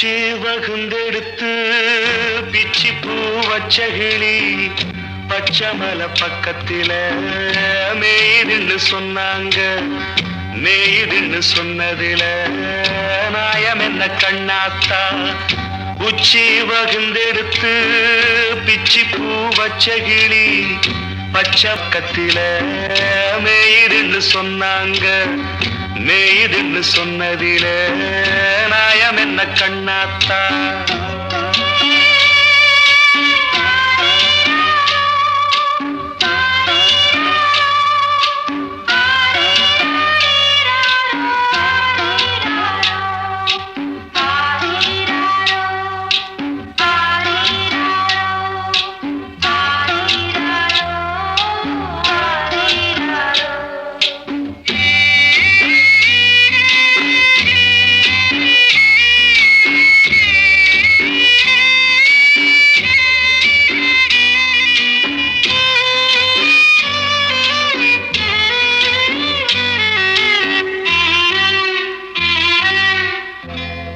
உச்சி வகுந்தெடுத்து பிச்சி பூ வச்ச கிளி பச்சமல பக்கத்தில மேய்துன்னு சொன்னாங்க. மேய்துன்னு சொன்னதில நாயம் என்ன கண்ணாத்தா? உச்சி வகுந்தெடுத்து பிச்சி பூ வச்ச கிளி பச்சக்கத்தில மேய்துன்னு சொன்னாங்க. மேய்துன்னு சொன்னதில நாயம் என்ன கண்ணாத்தா?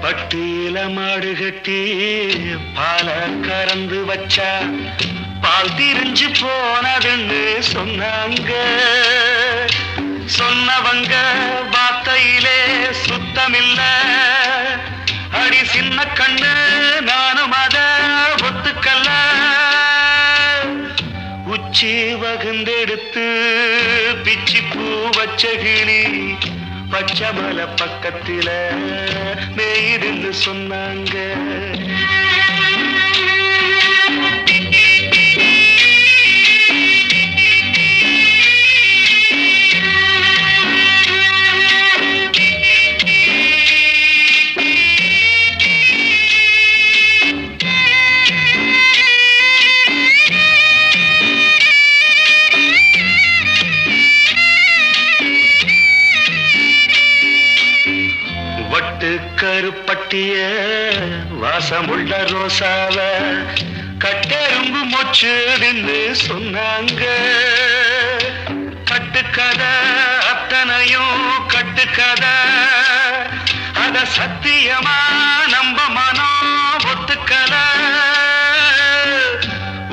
பட்டியில மாடு கட்டி பால கறந்து வச்சா பால் திரிஞ்சு போனதுன்னு சொன்னாங்க. சொன்னவங்க வார்த்தையிலே சுத்தமில்ல. அடி சின்ன கண்ணு நானும் அத ஒத்துக்கல்ல. உச்சி வகுந்தெடுத்து பிச்சி பூ வச்ச கிளி பச்சமல பக்கத்தில மேய்துன்னு சொன்னாங்க. கருப்பட்டிய வாசமுள்ள ரோசாவ கட்டெரும்பு மொச்சுதுன்னு சொன்னாங்க. கட்டுக்கதை அத்தனையும் கட்டுக்கதை. அத சத்தியமா நம்ப மனம் ஒத்துக்கல.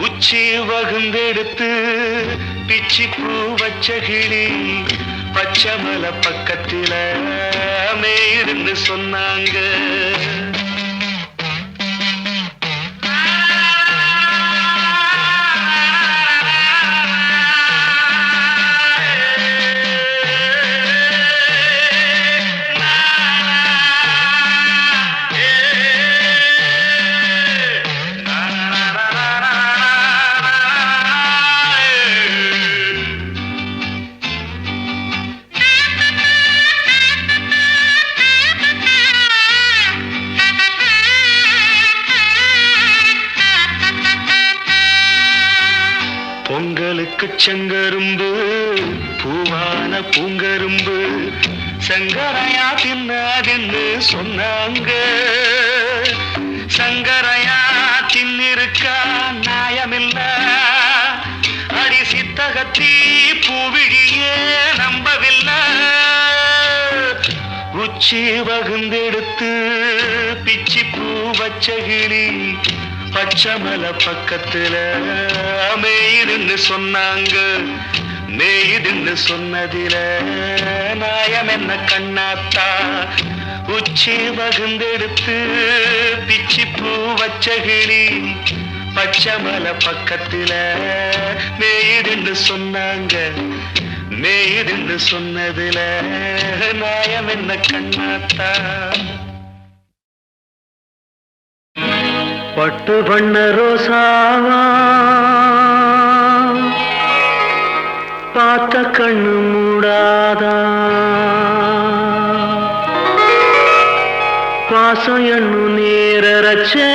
உச்சி வகுந்தெடுத்து பிச்சி பூ வச்ச கிளி பச்சமல பக்கத்தில மேய்துன்னு சொன்னாங்க. பொங்கலுக்கு செங்கரும்பு பூவான பூங்கரும்பு சங்கரையா தின்னாதுன்னு சொன்னாங்க. சங்கரையா தின்னிருக்கா நியாயமில்ல. அடி சித்தகத்தி பூவிழியே நம்பவில்லை. உச்சி வகுந்தெடுத்து பிச்சி பூ வச்ச கிளி பச்சமல பக்கத்தில மேய்துன்னு சொன்னாங்க. மேய்துன்னு சொன்னதில நாயம் என்ன கண்ணாத்தா? உச்சி வகுந்தெடுத்து பிச்சி பூ வச்ச கிளி பச்சமல பக்கத்தில மேய்துன்னு சொன்னாங்க. மேய்துன்னு சொன்னதில நாயம் என்ன கண்ணாத்தா? பட்டு பண்ண ரோசாவா பார்த்த கண்ணு மூடாதா? பாசம் என்னும் நேரச்சே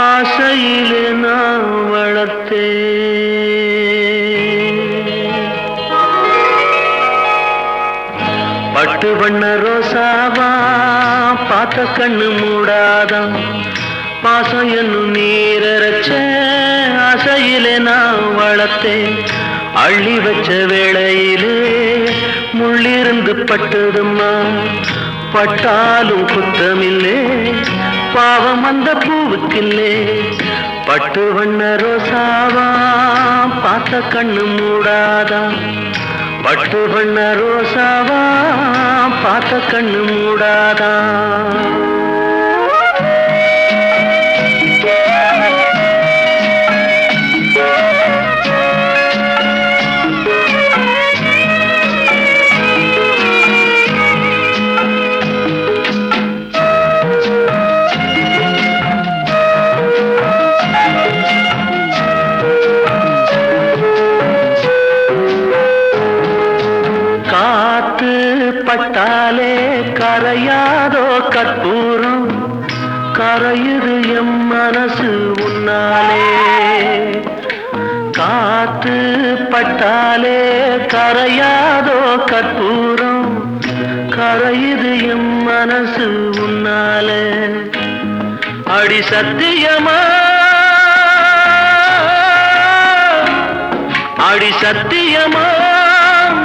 ஆசையிலே நான் வளர்த்தே. பட்டு பண்ண ரோசாவா பார்த்த கண்ணு மூடாதான்? பாசம் என்னும் நீரச்ச ஆசையிலே நான் வளர்த்தேன். அள்ளி வச்ச வேளையிலே முள்ளிருந்து பட்டதும்மா பட்டாலும் குத்தமில்லே பாவம் அந்த பூவுக்கில்லே. பட்டு வண்ண ரோசாவா பார்த்த கண்ணு மூடாதா, பட்டு வண்ண ரோசாவா பார்த்த கண்ணு மூடாதா. பட்டாலே கரையாதோ கற்பூரம், கரையுது எம் மனசு உன்னாலே. காத்து பட்டாலே கரையாதோ கற்பூரம், கரையுது எம் மனசு உன்னாலே. அடி சத்தியமா, அடி சத்தியமா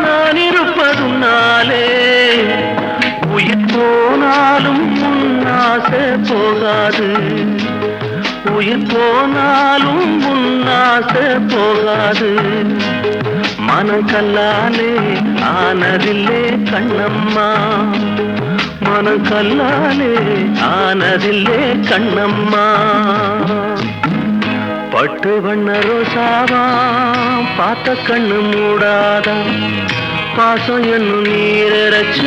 நான் இருப்பதுனாலே. உயிர் போனாலும் உன்னாசை போகாது, உயிர் போனாலும் உன்னாசை போகாது. மனம் கல்லாலே ஆனதில்லே கண்ணம்மா, மனம் கல்லாலே ஆனதில்லே கண்ணம்மா. பட்டு வண்ண ரோசாவா பார்த்த கண்ணு மூடாதா, பாசம் என்னும் நீரச்ச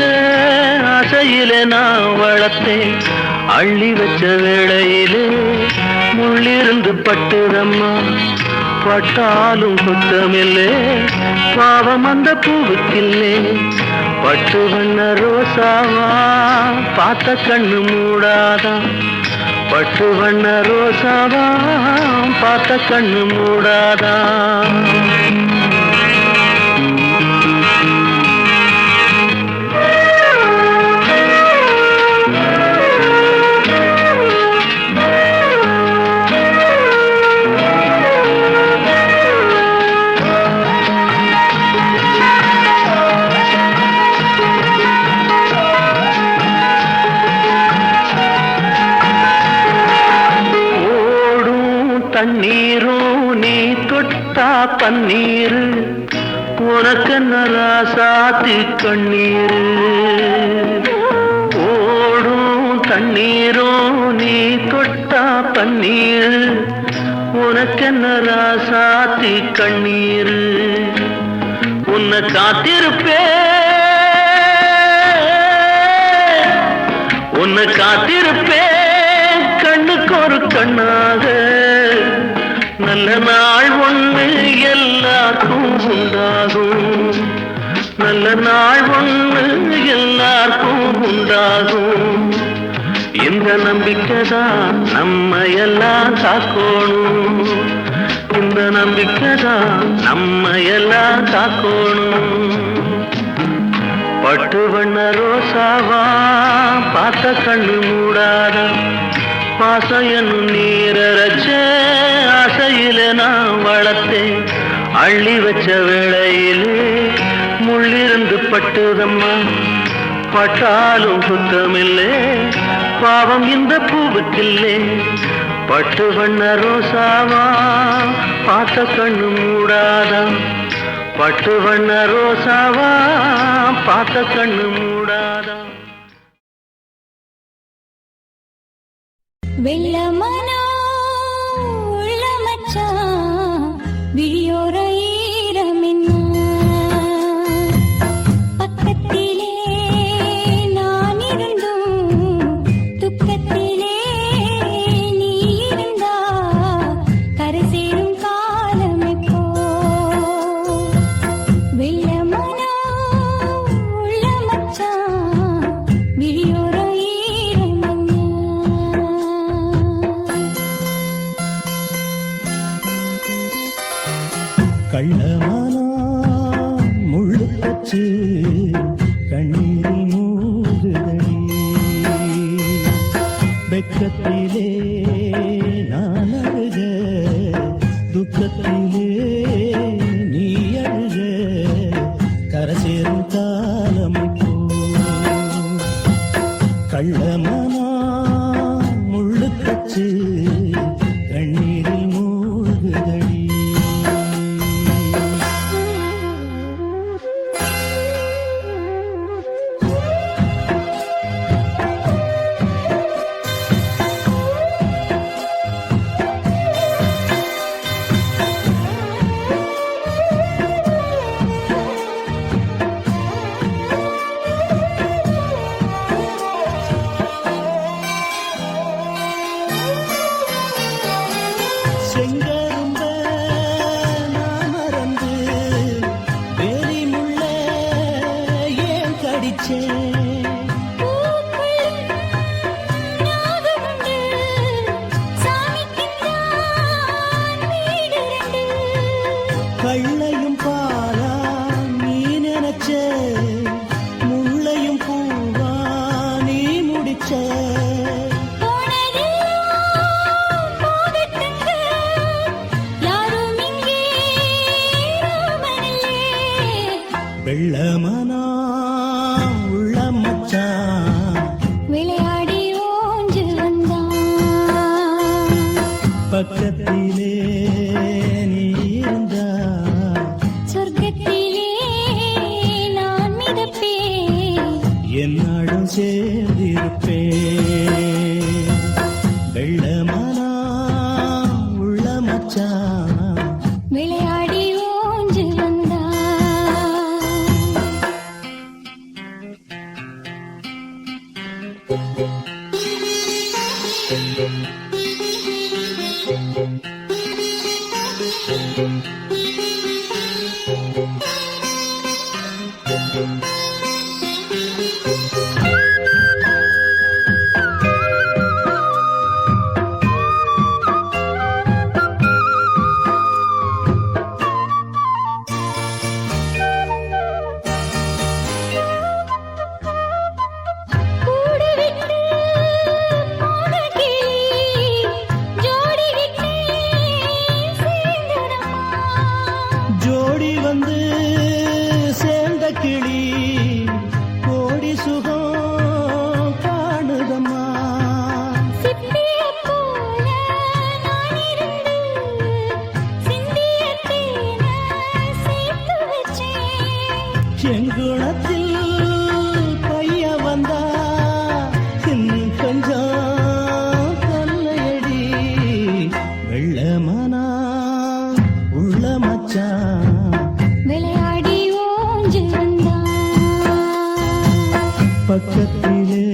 ஆசையிலே நான் வளர்த்தேன். அள்ளி வச்ச வேளையிலே முள்ளிருந்து பட்டுதம்மா, பட்டாலும் குத்தமில்லே பாவம் அந்த பூவுக்கில்லே. பட்டு வண்ண ரோசாவா பார்த்த கண்ணு மூடாதா, பட்டு வண்ண ரோசாவா பார்த்த கண்ணு மூடாதா. தண்ணீரும் நீ தொட்டா பன்னீரு, உனக்கு நராசாத்தி கண்ணீரு. ஓடும் தண்ணீரும் நீ தொட்டா பன்னீரு, உனக்கு நராசாத்தி கண்ணீரு. உன்னை காத்திருப்பே, உன்னை காத்திருப்பே கண்ணுக்கு ஒரு கண்ணாக. நல்ல நாள் ஒன்று எல்லாருக்கும் உண்டாகும், நல்ல நாள் ஒன்று எல்லாருக்கும் உண்டாகும். இந்த நம்பிக்கைதான் நம்ம எல்லாம் காக்கணும், இந்த நம்பிக்கைதான் நம்ம எல்லாம் காக்கணும். பட்டு வண்ண ரோசாவா பார்த்த கண்ணு மூடாதா, பாசம் என்னும் நீரச்ச ஆசையில நான் வளர்த்தேன். அள்ளி வச்ச வேளையிலே முள்ளிருந்து பட்டுதம்மா, பட்டாலும் குத்தமில்லே பாவம் இந்த பூவுக்கில்லே. பட்டு வண்ண ரோசாவா பார்த்த கண்ணு மூடாதா, பட்டு வண்ண ரோசாவா பார்த்த கண்ணு மூடாதா. வெள்ளமனோ உள்ள மச்சான் விழியோர ஈரமென்ன, பக்கத்திலே நான் இருந்தும் துக்கத்திலே நீ இருந்தா கரை சேரும் காலம் எப்போ. வெள்ளமனோ உள்ள மச்சான் விழியோர கள்ளமானா முள்ளு பச்சு கண்ணீரில் மூடுதடி, வெக்கத்திலே நான் அழுக, துக்கத்திலே நீ அழுக, கரை சேரும் காலம் இப்போ. வச்சு கண்ணீரில் மூழ்குதடி. செங்கரும்ப நான் மறந்து வேலி முள்ள ஏன் கடிச்சேன்? கள்ளையும் பாலா நீ நினைச்ச, முள்ளையும் பூவா நீ முடிச்ச. வெள்ளமனா உள்ள மச்சான் விளையாடி ஓஞ்சு வந்தான். பக்கத்திலே நீ இருந்தா சொர்க்கத்திலே நான் மிதப்பேன். என்னாடும் சேர்ந்திருப்பேன். வெள்ளமனா உள்ள மச்சான் விளையாடி ஓஞ்சு வந்தான். கூடு விட்டு போன கிளி ஜோடி விட்டு சேர்ந்ததம்மா. ஜோடி வந்து சேர்ந்த கிளி கோடி சுகம் காணுதம்மா. சிப்பியைப் போல நான் இருந்து சிந்திய தேனை சேர்த்து வச்சேன். செங்குளத்தில் பைய வந்தா இன்னும் கொஞ்சம் கொல்லையடி. வெள்ளமனா உள்ள மச்சான் விளையாடி ஓஞ்சு வந்தான். பக்கத்திலே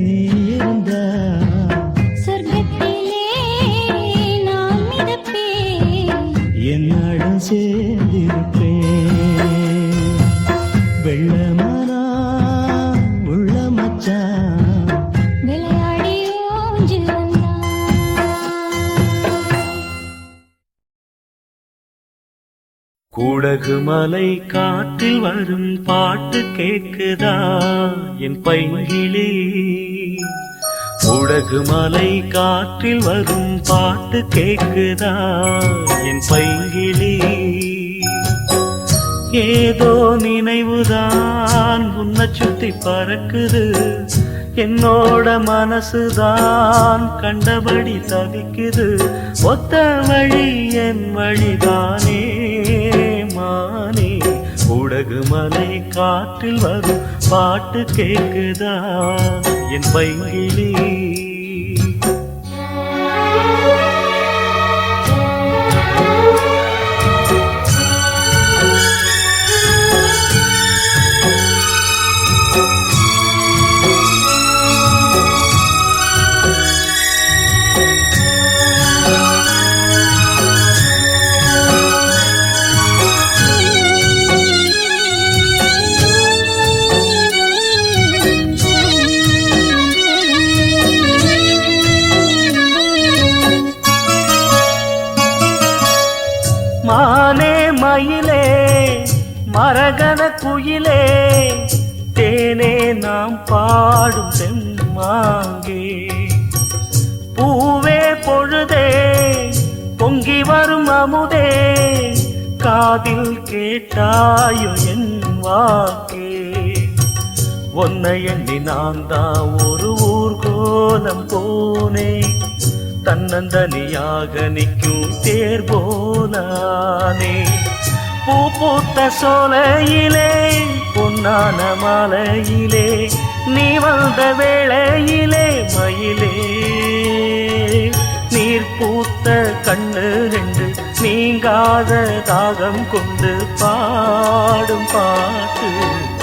நீ இருந்தா சொர்க்கத்திலே நான் மிதப்பேன். என்னுடன் சேர்ந்திருப்பேன். வெள்ளமனா உள்ள மச்சான் விளையாடி ஓஞ்சு வந்தான். கூடகு மலை காற்றில் வரும் பாட்டு கேக்குதா என் பைங்கிளி? கூடகு மலை காற்றில் வரும் பாட்டு கேக்குதா என் பைங்கிளி? ஏதோ நினைவுதான் உன்னை சுத்தி பறக்குது, என்னோட மனசுதான் கண்டபடி தவிக்குது. ஒத்த வழி என் வழிதானே மானே. கூடகு மலை காற்றில் வரும் பாட்டு கேக்குதா என் பைங்கிளி? மானே மயிலே மரகத குயிலே தேனே நாம் பாடும் செம்மாங்கே. பூவே பொழுதே பொங்கி வரும் அமுதே காதில் கேட்டாயோ என் வாக்கே. உன்னை எண்ணி நான் தான் ஒரு ஊர்கோலம் போனேன், தன்னந்தனியாக நிற்கும் தேர் போலானே. பூ பூத்த சோலையிலே பொன்னான மாலையிலே நீ வந்த வேளையிலே மயிலே, நீர் பூத்த கண்ணு ரெண்டு நீங்காத தாகம் கொண்டு பாடும் பாட்டு.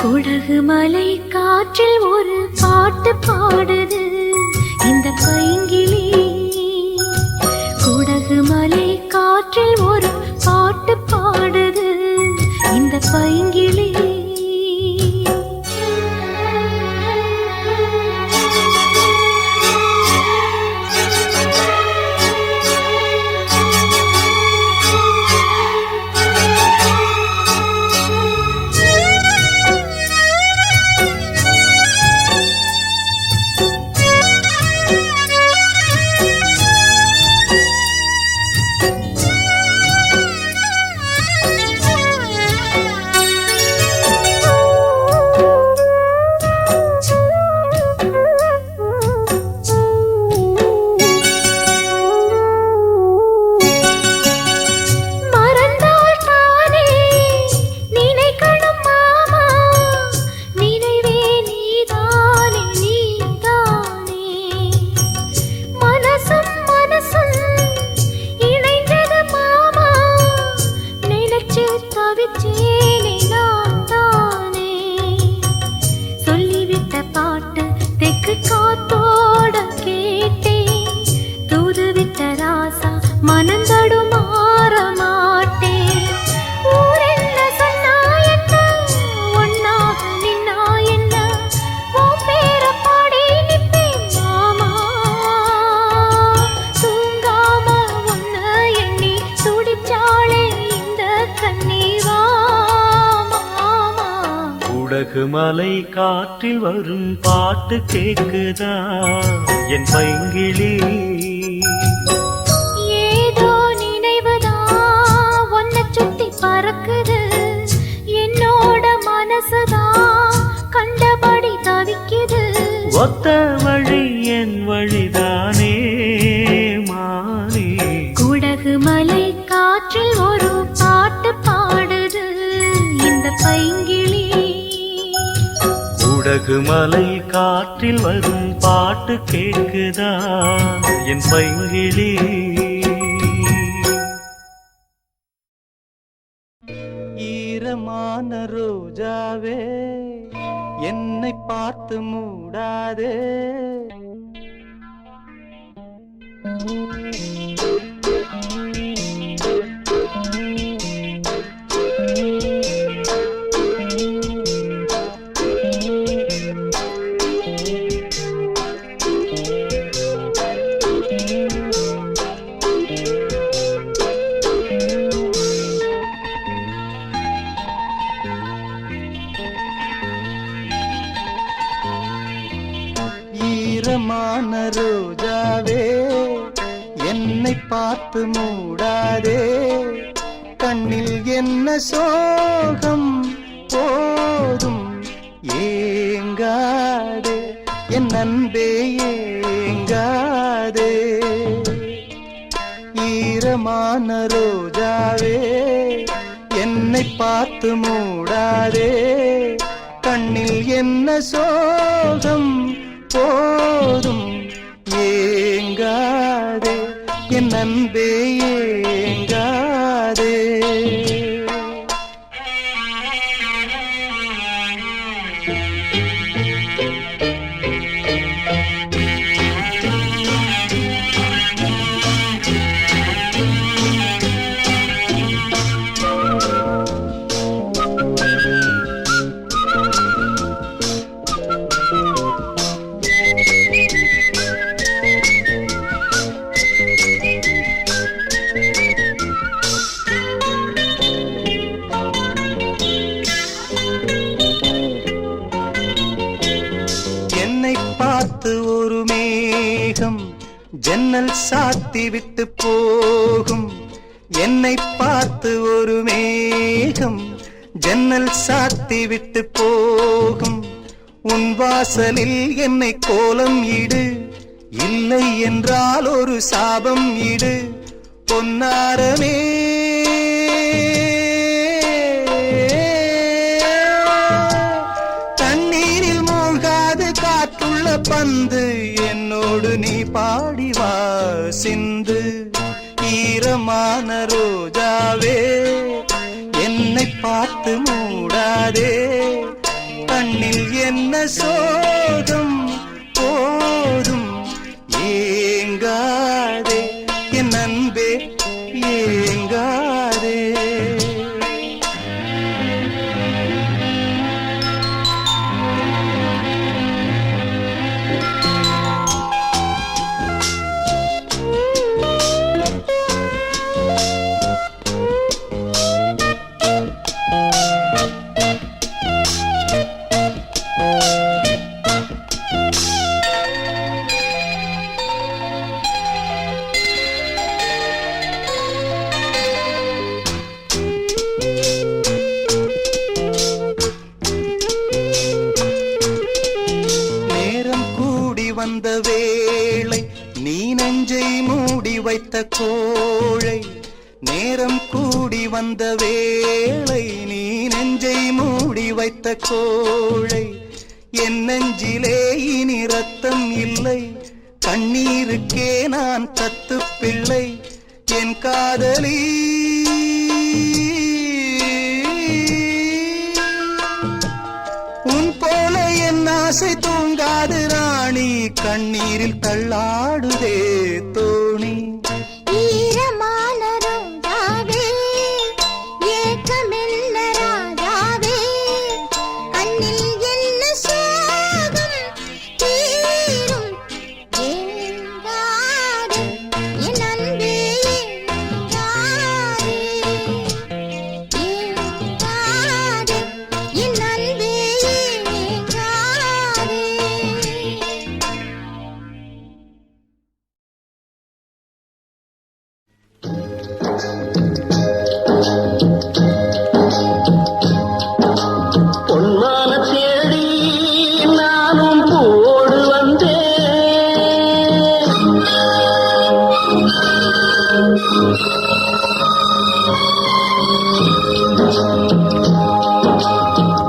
குடகு மலை காற்றில் ஒரு பாட்டு பாடுது இந்த பைங்கிளி. குடகு மலை காற்றில் ஒரு பாட்டு பாடுது இந்த பைங்கிளி. குடகு மலை காற்றில் வரும் பாட்டு கேக்குதா என் பைங்கிளி. ஏதோ நினைவுதா ஒன்ன சுத்தி பறக்குது, என்னோட மனசுதா கண்டபடி தவிக்குது. ஒத்த வழி என் வழிதானே மானே. குடகு மலை காற்றில் ஒரு பாட்டு பாடுது இந்த பைங்கிளி. குடகு மலை காற்றில் வரும் பாட்டு கேக்குதா என் பைங்கிளி. ஈரமான ரோஜாவே என்னை பார்த்து மூடாதே, ஈரமான ரோஜாவே என்னை பார்த்து மூடாதே, கண்ணில் என்ன சோகம் போதும் ஏங்காதே, என் அன்பே ஏங்காதே. ஈரமான ரோஜாவே என்னை பார்த்து மூடாதே, கண்ணில் என்ன சோகம் போதும் ஏங்காதே, என் அன்பே ஏங்காதே. ஒரு மேகம் ஜன்னல் சாத்தி விட்டு போகும், என்னை பார்த்து ஒரு மேகம் ஜன்னல் சாத்தி விட்டு போகும். உன் வாசலில் என்னை கோலம் இடு, இல்லை என்றால் ஒரு சாபம் இடு பொன்னாரமே. தண்ணீரில் மூழ்காது காற்றுள்ள பந்து, என்னோடு நீ பாடிவா சிந்து. ஈரமான ரோஜாவே என்னை பார்த்து மூடாதே, கண்ணில் என்ன சோகம் போதும் ஏங்காதே என் அன்பே ஏங்காதே. வந்த வேளை நீ நெஞ்சை மூடி வைத்த கோழை, நேரம் கூடி வந்த வேளை நீ நெஞ்சை மூடி வைத்த கோழை. என் நெஞ்சிலே இனி ரத்தம் இல்லை, கண்ணீருக்கே நான் தத்து பிள்ளை. என் காதலி உன் போல என் ஆசை தூங்காது ராணி, கண்ணீரில் தள்ளாடுதே தோணி. ஈரமான ரோஜாவே ஏக்கமெல்ல ராஜாவே, கண்ணில் என்ன சோகம் தீரும் ஏங்காதே என் அன்பே ஏங்காதே, ஏங்காதே என் அன்பே ஏங்காதே. பொன்மான தேடி நானும் பூவோடு வந்தேன்,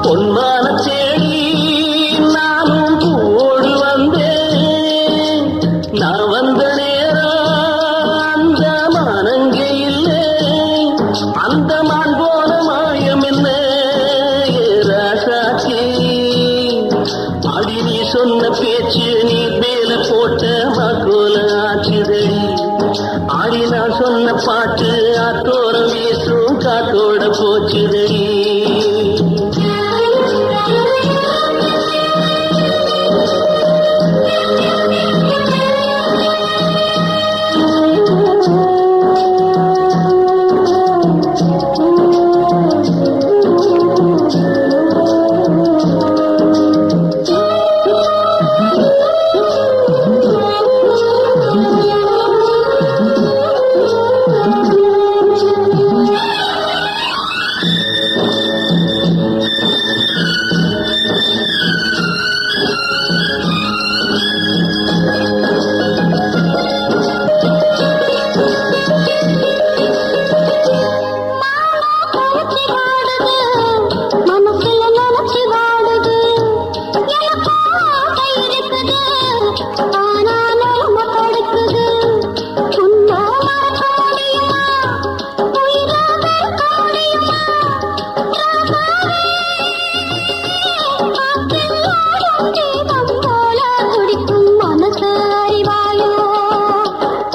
பொன்மான தேடி நானும் பூவோடு வந்தேன். நான் வந்த நேரம் அந்த மானங்கே இல்லை, அந்த மான் போன மாயம் என்ன ராசாச்சி. அடி நீ சொன்ன பேச்சு நீ மேல போட்ட மகோல ஆச்சுதடி, ஆடி நான் சொன்ன பாட்டு ஆத்தோரம் வீசும் காத்தோட போச்சுதடி.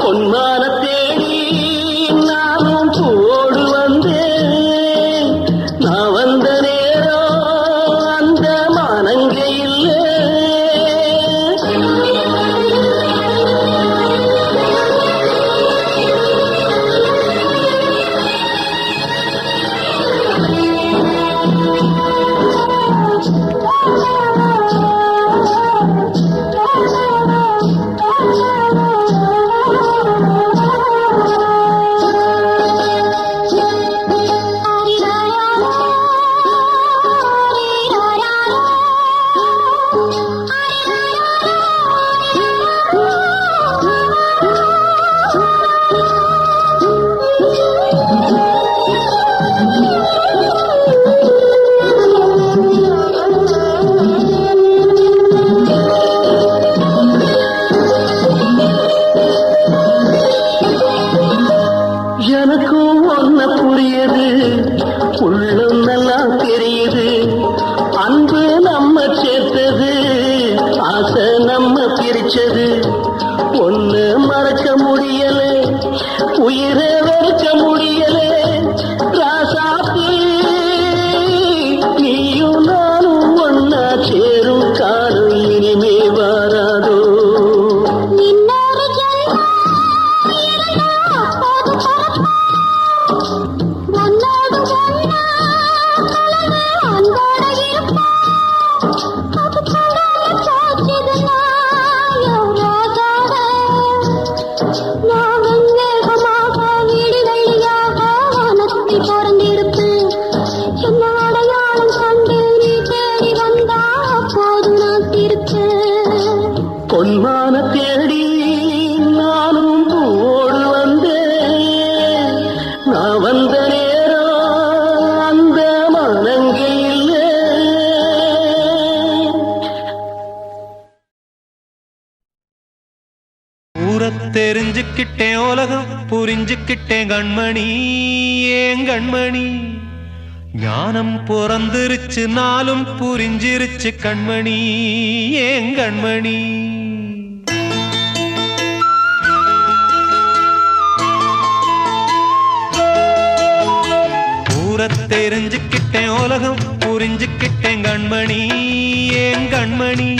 பொன்மான தேடி நானும் பூவோடு வந்தேன், நான் வந்த நேரம் அந்த மானங்கே இல்லை. ஒன்னு மறக்க முடியலே உயிரை வெறுக்க முடியலே ராசாத்தி நீயும் நானும் ஒன்னா சேரும் காலம் இனிமே வராதோ இன்னொரு ஜென்மம் இருந்தா அப்போது பிறப்போம். உன்னோடு ஒன்னா கலந்து அன்போட இருப்போம். அது தொடாம போச்சுதுன்னா யாரோட நான் வெண்மேகமாக வீடு வெள்ளியாக வானத்தில் பிறந்திருப்பேன். என்ன அடையாளம் கண்டு நீ தேடி வந்தா அப்போது நான் திருப்பேன். பொன்மான தேடி நானும் பூவோடு வந்தேன் நான் வந்த நேரம் அந்த மனங்கே இல்லை ஊரத் தெரிஞ்சுக்கிட்டேன் உலகம் புரிஞ்சுக்கிட்டேன் கண்மணி ஏன் கண்மணி ஞானம் பிறந்திருச்சு நாளும் புரிஞ்சிருச்சு கண்மணி ஏன் கண்மணி ஊரத் தெரிஞ்சுக்கிட்டேன் உலகம் புரிஞ்சுக்கிட்டேன் கண்மணி ஏன் கண்மணி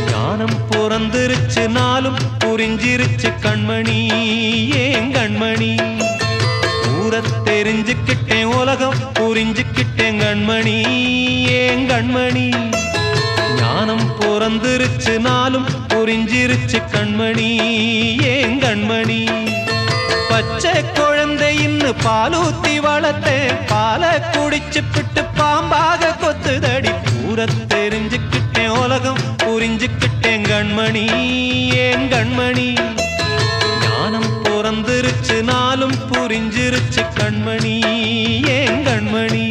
ஞானம் பிறந்திருச்சு நாளும் புரிஞ்சிருச்சு கண்மணி ஏன் கண்மணி ஊரத் தெரிஞ்சுக்கிட்டேன் உலகம் புரிஞ்சுக்கிட்டேன் கண்மணி ஏன் கண்மணி ஞானம் பிறந்திருச்சு நாளும் புரிஞ்சிருச்சு கண்மணி ஏன் கண்மணி பச்சை குழந்தை இன்னும் பாலூத்தி வளர்த்தேன் பாலை குடிச்சு பிட்டு பாம்பாக கொத்துதடி ஊரத் தெரிஞ்சுக்கிட்டேன் உலகம் புரிஞ்சுக்கிட்டேன் கண்மணி ஏன் கண்மணி ஞானம் பிறந்திருச்சு நாளும் புரிஞ்சிருச்சு கண்மணி ஏன் கண்மணி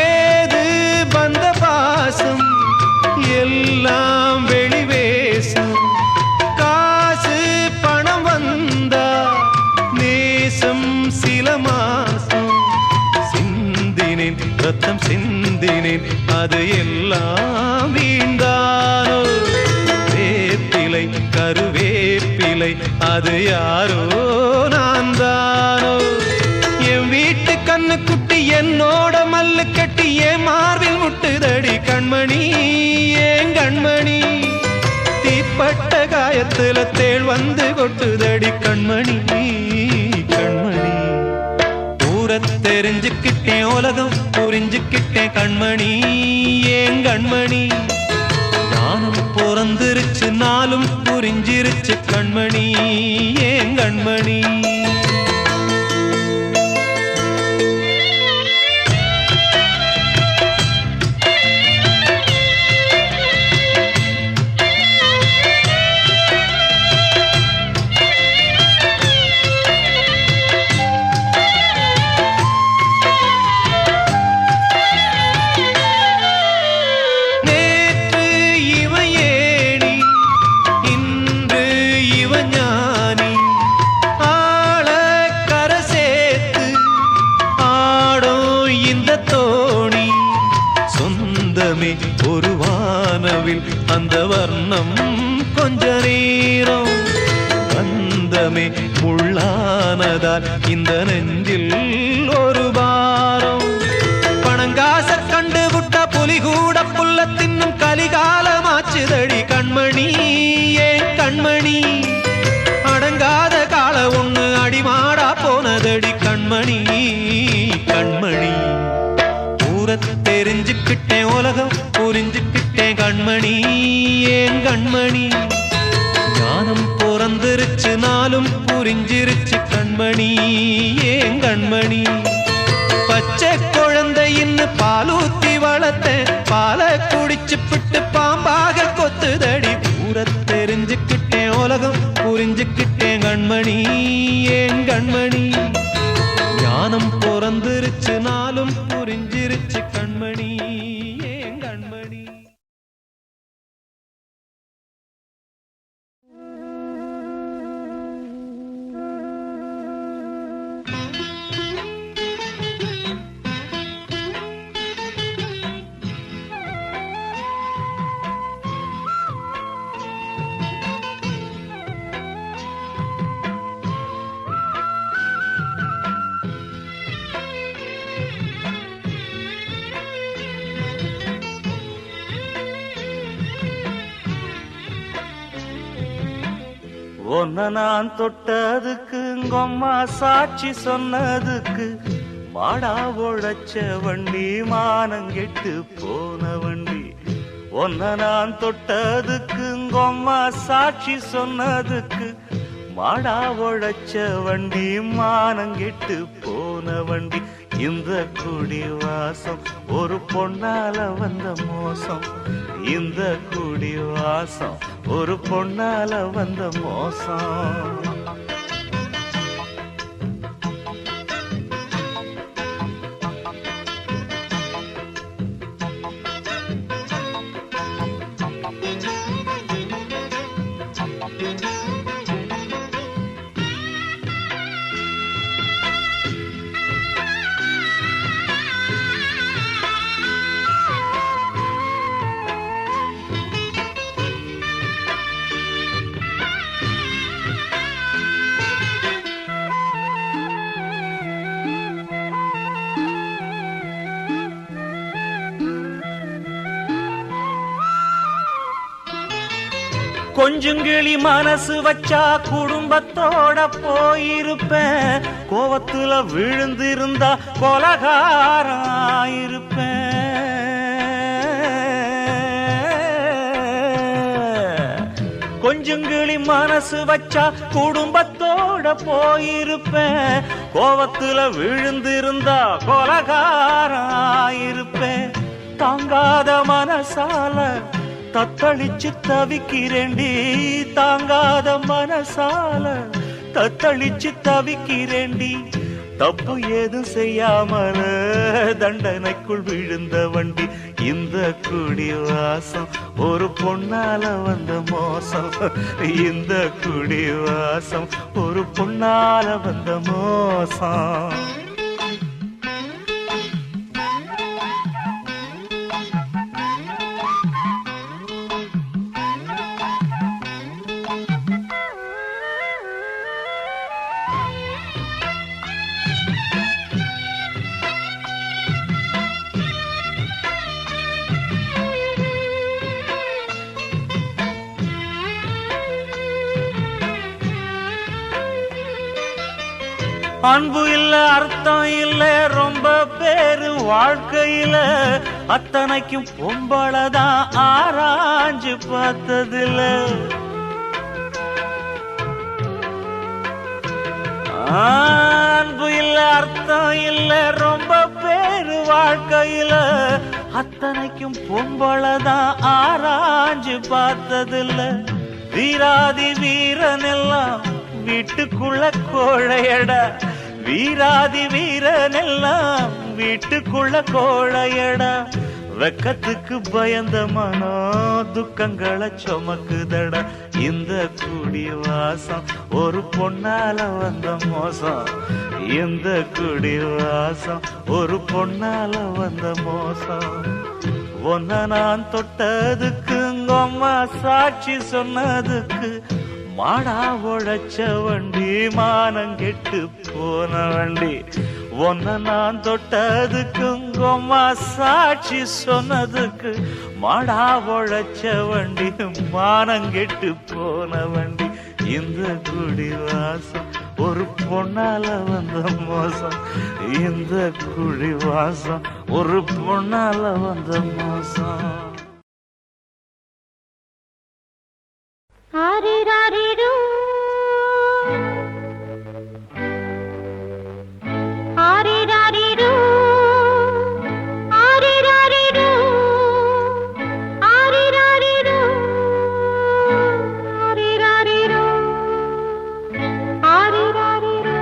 ஏது பந்த பாசம் எல்லாம் வெளிவேசம் காசு பணம் வந்தா நேசம் சில மாசம் சிந்தினேன் ரத்தம் சிந்தினேன் அது எல்லாம் வீண்டானோ வேப்பிலை கருவேப்பிலை அது யாரோ நான் தானோ என் வீட்டு கண்ணு குட்டி என்னோட மல்லு கட்டி என் மார்பில் முட்டுதடி கண்மணி ஏன் கண்மணி தீப்பட்ட காயத்துல தேள் வந்து கொட்டுதடி கண்மணி கண்மணி ஊரத் தெரிஞ்சுக்கிட்டேன் உலகம் புரிஞ்சுக்கிட்டேன் கண்மணி ஏன் கண்மணி ஞானம் பிறந்திருச்சு நாளும் புரிஞ்சிருச்சு கண்மணி ஏன் கண்மணி நேற்று இவன் ஏணி இன்று இவன் ஞானி ஆள கரை சேர்த்து ஆடும் இந்த தோணி சொந்தமே ஒரு வானவில் அந்த வர்ணம் கொஞ்ச நேரம் பந்தமே முள்ளானதால் இந்த நெஞ்சில் ஒரு பாரம் பணங்காச கண்டு விட்ட புலி கூட புல்ல தின்னும் கலிகாலமாச்சுதடி கண்மணி ஏன் கண்மணி அடங்காத கால ஒண்ணு அடிமாடா போனதடி கண்மணி கண்மணி ஊரத் தெரிஞ்சுக்கிட்டேன் உலகம் புரிஞ்சுக்கிட்டேன் கண்மணி ஏன் கண்மணி ஞானம் பிறந்திருச்சு நாளும் புரிஞ்சிருச்சு கண்மணி ஏன் கண்மணி பச்சை குழந்தை இன்னும் பாலூத்தி வளர்த்தேன் பாலை குடிச்சு பிட்டு பாம்பாக கொத்துதடி ஊரத் தெரிஞ்சுக்கிட்டேன் உலகம் புரிஞ்சுக்கிட்டேன் கண்மணி ஏன் கண்மணி மானம் பிறந்திருச்சு நாளும் புரிஞ்சிருச்சு கண்மணி ஏன் கண்மணி. ஒன்ன நான் தொட்டதுக்கு உங்கம்மா சாட்சி சொன்னதுக்கு மாடா உழைச்ச வண்டி மானங்கெட்டு போன வண்டி. ஒன்ன நான் தொட்டதுக்கு உங்கம்மா சாட்சி சொன்னதுக்கு மாடா உழைச்ச வண்டி மானங்கெட்டு போன வண்டி. இந்த குடி வாசம் ஒரு பொன்னால வந்த மோசம். இந்த குடி வாசம் ஒரு பொன்னால வந்த மோசம். கொஞ்சங்கிளி மனசு வச்சா குடும்பத்தோட போயிருப்பேன். கோவத்துல விழுந்திருந்தா கொலகாராயிருப்பேன். கொஞ்சங்கிளி மனசு வச்சா குடும்பத்தோட போயிருப்பேன். கோவத்துல விழுந்திருந்தா கொலகாராயிருப்பேன். தாங்காத மனசால தத்தளிச்சு தவிக்கிறேண்டி. தாங்காத மனசால தத்தளிச்சு தவிக்கிறேண்டி. தப்பு ஏதும் செய்யாமல தண்டனைக்குள் விழுந்த வண்டி. இந்த குடி வாசம் ஒரு பொன்னால வந்த மோசம். இந்த குடி வாசம் ஒரு பொன்னால வந்த மோசம். அன்பு இல்ல அர்த்தம் இல்ல ரொம்ப பேரு வாழ்க்கையில. அத்தனைக்கும் பொம்பளதான் ஆராய்ஞ்சு பார்த்ததில்ல. அன்பு இல்ல அர்த்தம் இல்ல ரொம்ப பேரு வாழ்க்கையில. அத்தனைக்கும் பொம்பளதான் ஆராய்ஞ்சு பார்த்ததில்ல. வீராதி வீரன் எல்லாம் வீட்டுக்குள்ள கோழையடா. வீராதி வீரன் எல்லாம் வீட்டுக்குள்ள கோழையடா. வெக்கத்துக்கு பயந்த மனோ துக்கங்களை சுமக்குதடா. இந்த குடி வாசம் ஒரு பொன்னால வந்த மோசம். இந்த குடி வாசம் ஒரு பொன்னால வந்த மோசம். ஒன்ன நான் தொட்டதுக்கு உங்கம்மா சாட்சி சொன்னதுக்கு மாடா உழைச்ச வண்டி மானங்கெட்டு போன வண்டி. ஒன்ன நான் தொட்டதுக்கு உங்கம்மா சாட்சி சொன்னதுக்கு மாடா உழைச்ச வண்டி மானங்கெட்டு போன வண்டி. இந்த குடி வாசம் ஒரு பொன்னால வந்த மோசம். இந்த குடி வாசம் ஒரு பொன்னால வந்த மோசம். ஆரிராரிரோ ஆரிராரிரோ ஆரிராரிரோ ஆரிராரிரோ ஆரிராரிரோ ஆரிராரிரோ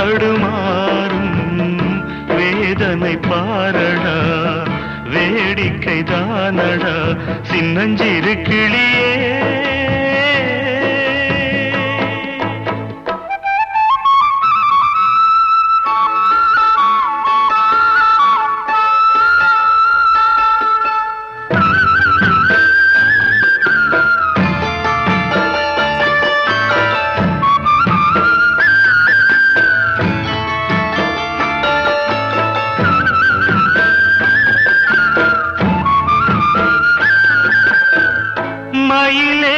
தடுமாறும் வேதனை பாரடா வேடிக்கை தானடா சின்னஞ்சிறு கிளியே மயிலே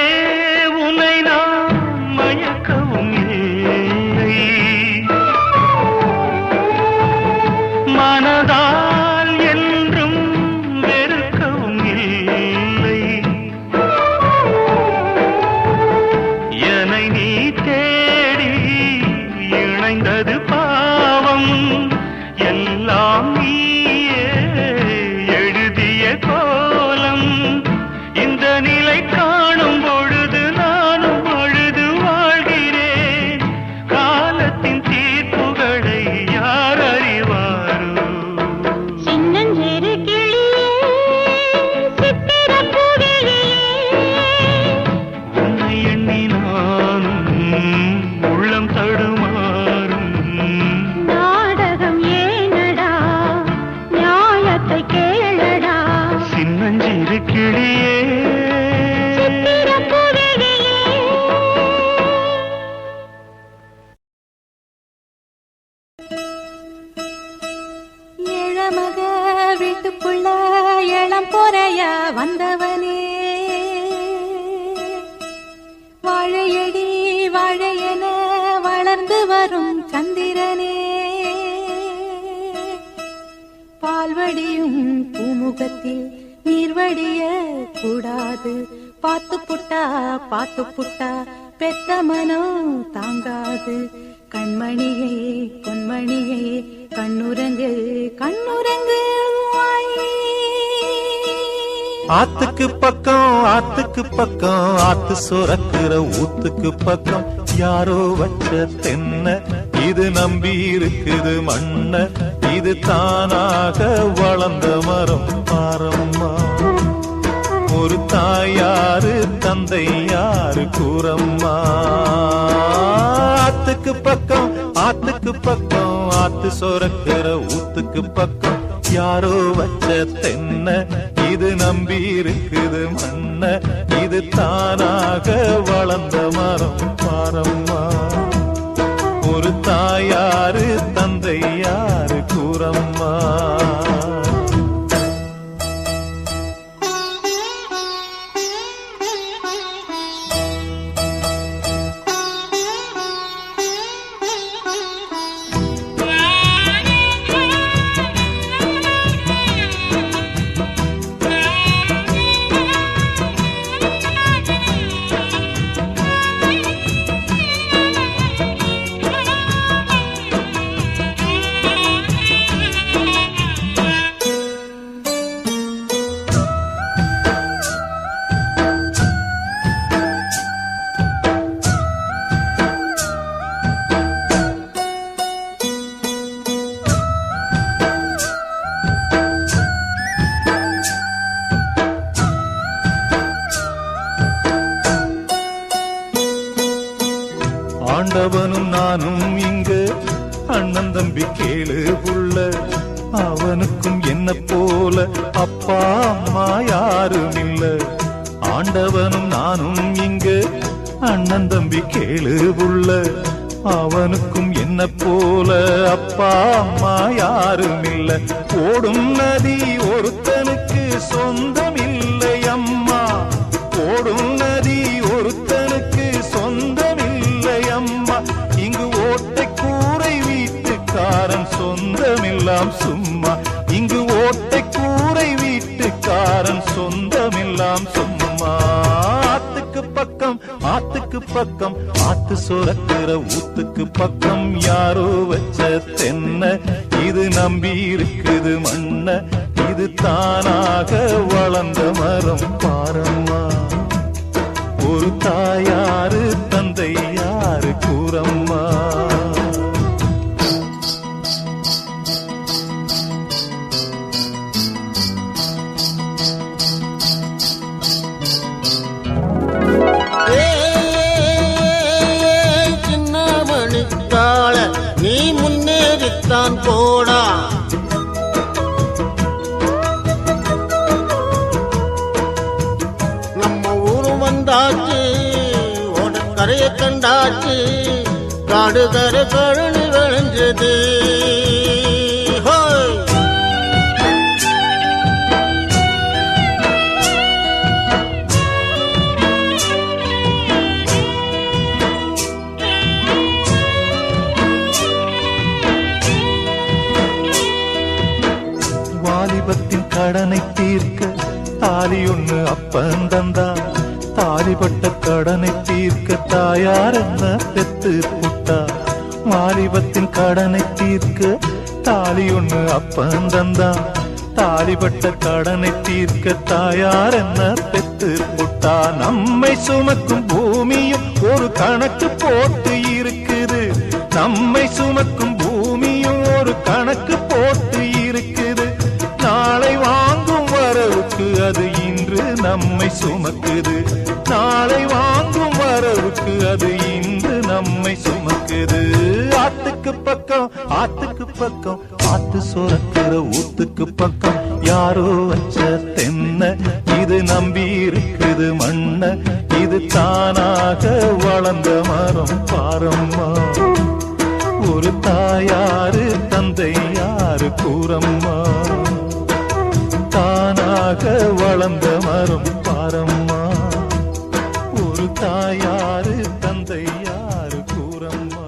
உனை நான் மயக்கவும் இல்லை மனதால் என்றும் வெறுக்கவும் இல்லை என்னை நீ தேடி இணைந்தது பாவம் எல்லாம் நீயே எழுதிய கோலம் இந்த நிலை காணும் பொழுது நானும் அழுது வாழ்கிறேன் காலத்தின் தீர்ப்புகளை யார் அறிவாரோ சின்னஞ்சிறு கிளியே சித்திரப் பூவிழியே உன்னை எண்ணி நானும் உள்ளம் தடுமாறும் நாடகம் ஏனடா நியாயத்தை கேளடா சின்னஞ்சிறு கிளியே சித்திரப் பூவிழியே ஏழமக வீட்டுக்குள்ள இளம் பொறையா வந்தவனே வாழையடி வாழையென வளர்ந்து வரும் சந்திரனே பால்வடியும் பூமுகத்தில் நீர்வடிய கூடாது பாத்து புட்டா பெத்த மனம் தாங்காது கண்மணியே பொன்மணியே கண்ணுரங்கு கண்ணுரங்கு ஆத்துக்கு பக்கம் ஆத்து சுரக்கிற ஊத்துக்கு பக்கம் யாரோ வச்ச தென்ன இது நம்பி இருக்குது மண்ண இது தானாக வளர்ந்த மரம் பாரம்மா ஒரு தாயாரு தந்தை யாரு கூறம்மா ஆத்துக்கு பக்கம் ஆத்து சுரக்கிற ஊத்துக்கு பக்கம் யாரோ வச்ச தென்ன இது நம்பி இருக்குது மண்ண இது தானாக வளர்ந்த மரம் பாரம்மா ஒரு தாயாரு தந்தை யாரு கூறம்மா ஆண்டவனும் நானும் இங்கு அண்ணன் தம்பி கேளு புள்ள அவனுக்கும் என்ன போல அப்பா அம்மா யாரும் இல்ல ஆண்டவனும் நானும் இங்கு அண்ணன் தம்பி கேளு புள்ள அவனுக்கும் என்ன போல அப்பா அம்மா யாரும் இல்ல ஓடும் நதி ஒருத்தனுக்கு சொந்தம் இல்லை அம்மா ஓடும் நதி ஒருத்தனுக்கு சொந்தம் இல்லை அம்மா இங்கு ஓட்டை கூரை வீட்டுக்காரன் சொந்தமில்லாம் சும்மா இங்கு ஓட்டை கூரை வீட்டுக்காரன் சொந்தமில்லாம் சும்மா ஆத்துக்கு பக்கம் ஆத்து சுரக்கிற ஊத்துக்கு பக்கம் யாரோ வச்ச தென்ன இது நம்பி இருக்குது மண்ண இது தானாக வளர்ந்த மரம் பாரம்மா ஒரு தாயாரு தந்தை யாரு கூறம்மா முட்டாள நீ முன்னேறித்தான் போடா. நம்ம ஊரு வந்தாச்சு, ஓடக்கரையை கண்டாச்சு, காடு கரை கழனி விளைஞ்சது. வாலிபத்தின் கடனை தீர்க்க தாலி ஒண்ணு அப்பன் தந்தா, தாலிப்பட்ட கடனை தீர்க்க தாயார் என்ன பெத்து புட்டா. வாலிபத்தின் கடனை தீர்க்க தாலி ஒண்ணு அப்பன் தந்தா, தாலிப்பட்ட கடனை தீர்க்க தாயார் என்ன பெத்து புட்டா. நம்மை சுமக்கும் பூமியும் ஒரு கணக்கு போட்டு இருக்குது, நம்மை சுமக்கும் பூமியும் ஒரு கணக்கு போட்டு இருக்குது. நாளை வாங்கும் வரவுக்கு அது இன்று நம்மை சுமக்குது, நாளை வாங்கும் வரவுக்கு அது இன்று நம்மை சுமக்குது. ஆத்துக்கு பக்கம் ஆத்துக்கு பக்கம் ஆத்து சுரக்கிற ஊத்துக்கு பக்கம் யாரோ வச்ச தென்ன இது நம்பி இருக்குது மண்ண, இது தானாக வளர்ந்த மரம் பாரம்மா. ஒரு தாயாரு தந்தை யாரு கூறம்மா, தானாக வளர்ந்த மரம் பாரம்மா. ஒரு தாயாரு தந்தை யாரு கூறம்மா.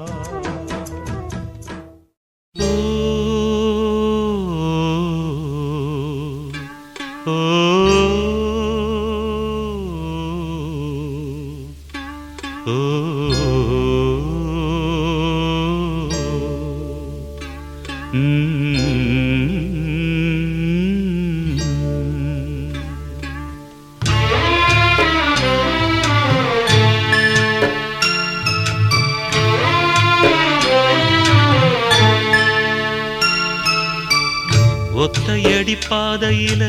ஒத்தையடி பாதையில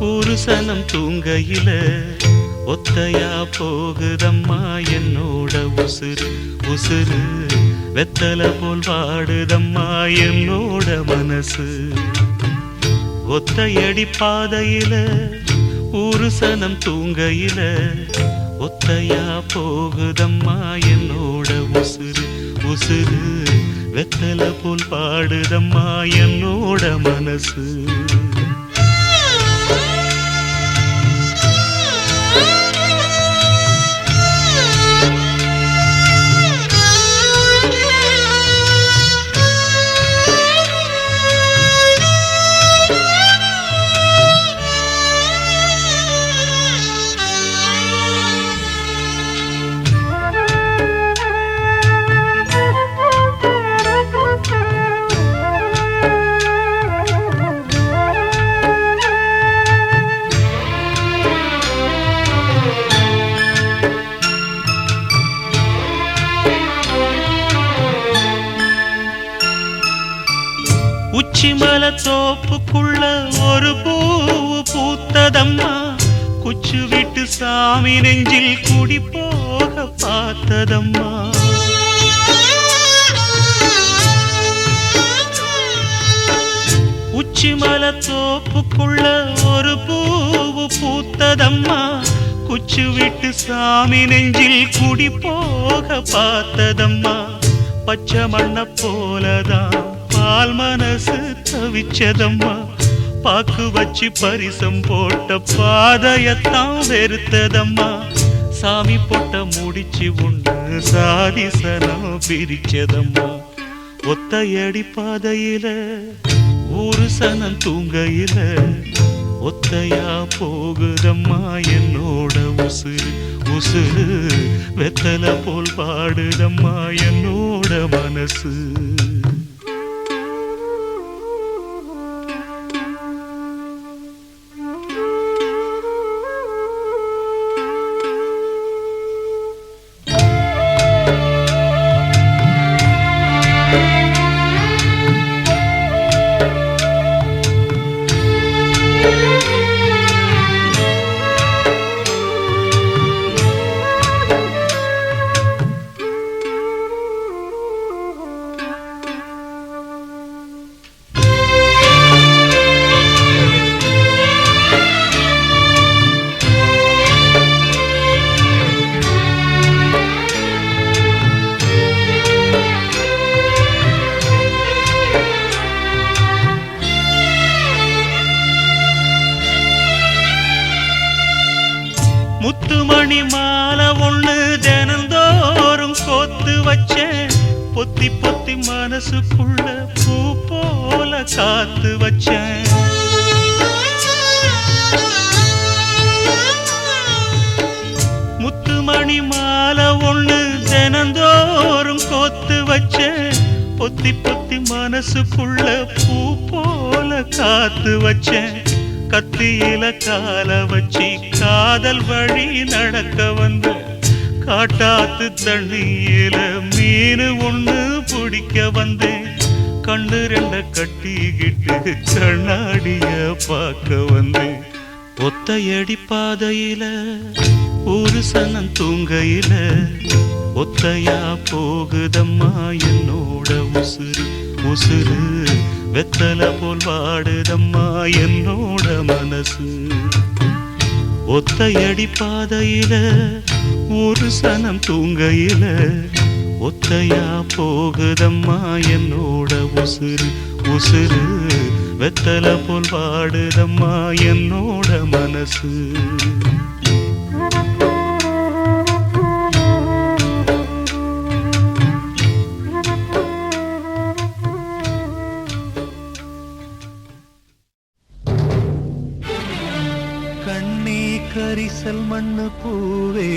ஒரு சனம் தூங்கையில ஒத்தையா போகுதம்மா என்னோட உசுறு உசுறு, வெத்தல போல் வாடுதம்மா என்னோட மனசு. ஒத்தையடி பாதையில ஒரு சனம் தூங்கையில ஒத்தையா போகுதம்மா என்னோட உசுறு உசுறு, வெத்தல போல் பாடுதம்மா என்னோட மனசு. உச்சிமல தோப்புக்குள்ள ஒரு பூவு பூத்ததம்மா, குச்சு விட்டு சாமி நெஞ்சில் குடி போக பார்த்ததம்மா. உச்சிமல தோப்புக்குள்ள ஒரு பூவு பூத்ததம்மா, குச்சு விட்டு சாமி நெஞ்சில் குடி போக பார்த்ததம்மா. பச்சை மண்ண போலதான் பால் மனசு தவிச்சதம்மா, பாக்கு வச்சு பரிசம் போட்ட பாதையத்தான் வெறுத்ததம்மா. சாமி போட்ட முடிச்சு உண்டு சாதிசனம் பிரிச்சதம்மா. ஒத்தையடி பாதையில ஒரு சனம் தூங்கையில ஒத்தையா போகுதம்மா என்னோட உசுறு உசுறு, வெத்தல போல் பாடுதம்மா என்னோட மனசு. வச்சேன் பொத்தி பொத்தி மனசுக்குள்ள பூ போல காத்து வச்சேன் முத்துமணி மாலை ஒண்ணு தினந்தோறும் கோத்து வச்சேன் பொத்தி பொத்தி மனசுக்குள்ள பூ போல காத்து வச்சேன் கத்தியில கால வச்சு காதல் வழி நடக்க வந்து காட்டாத்து தண்ணியில மீன் ஒண்ணு பிடிக்க வந்தேன் கண்ணு ரெண்ட கட்டிக்கிட்டு கண்ணாடிய பார்க்க வந்தேன் ஒத்தையடி பாதையில ஒரு சனம் தூங்கையில ஒத்தையா போகுதம்மா என்னோட உசுறு உசுறு வெத்தல போல் வாடுதம்மா என்னோட மனசு ஒத்தையடி பாதையில ஒரு சனம் தூங்கையில ஒத்தையா போகுதம்மா என்னோட உசுறு உசுறு வெத்தல போல் வாடுதம்மா என்னோட மனசு கண்ணே கரிசல் மண்ணு பூவே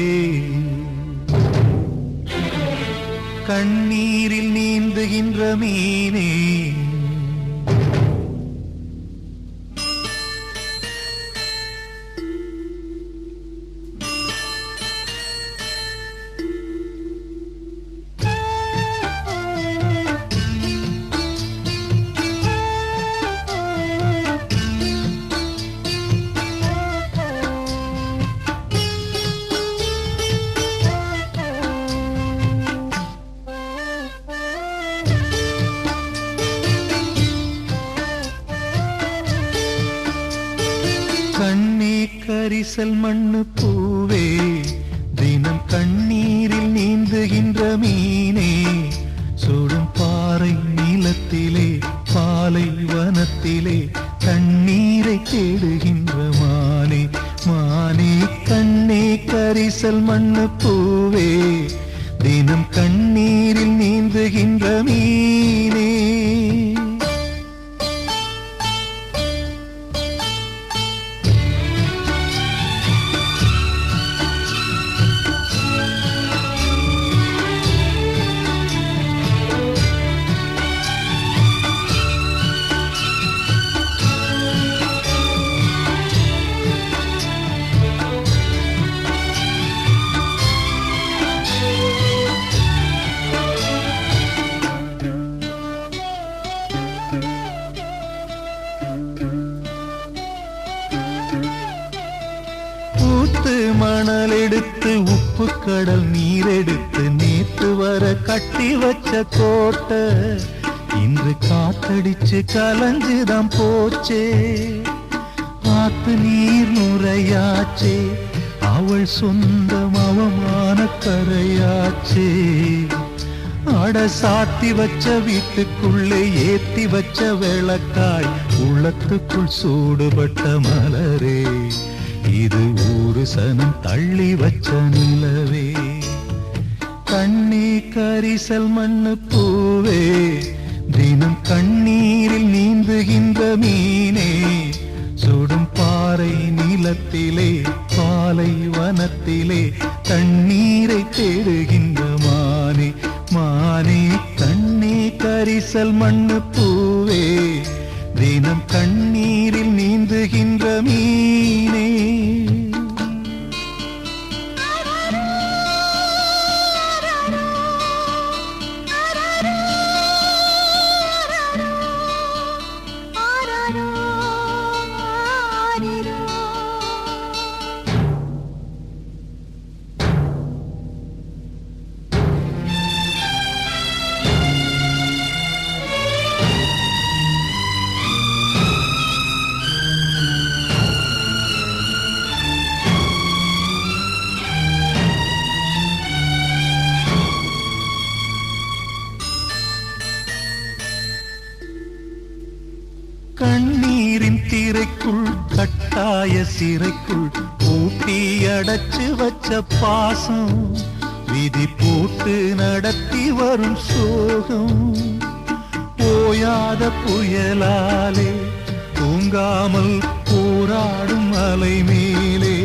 கண்ணீரில் நீந்துகின்ற மீனே கண்ணே கரிசல் மண்ணு பூவே தினம் கண்ணீரில் நீந்துகின்ற மீனே சுடும் பாறை நீளத்திலே பாலை வனத்திலே தண்ணீரை தேடுகின்ற மானே மானே கண்ணே கரிசல் மண்ணு பூவே தினம் கண்ணீரில் நீந்துகின்ற மீனே மணல் எடுத்து உப்பு கடல் நீர் எடுத்து நேத்து வர கட்டி வச்ச கோட்டை இன்று காத்தடிச்சு கலஞ்சுதான் போச்சே ஆத்து நீர் நுரையாச்சே அவள் சொந்தம் அவமான கரையாச்சே அட சாத்தி வச்ச வீட்டுக்குள்ளே ஏத்தி வச்ச விளக்காய் உள்ளத்துக்குள் சூடுபட்ட மலரே இது ஒரு சனம் தள்ளி வச்ச நிலவே கண்ணே கரிசல் மண்ணு பூவே தினம் கண்ணீரில் நீந்துகின்ற மீனே சுடும் பாறை நீளத்திலே பாலை வனத்திலே தண்ணீரை தேடுகின்ற மானே மானே கண்ணே கரிசல் மண்ணு பூவே தினம் கண்ணீரில் நீந்துகின்ற மீனே கண்ணீரின் திரைக்குள் கட்டாய சிறைக்குள் பூட்டி அடைச்சு வச்ச பாசம் விதி போட்டு நடத்தி வரும் சோகம் ஓயாத புயலாலே தூங்காமல் போராடும் அலை மேலே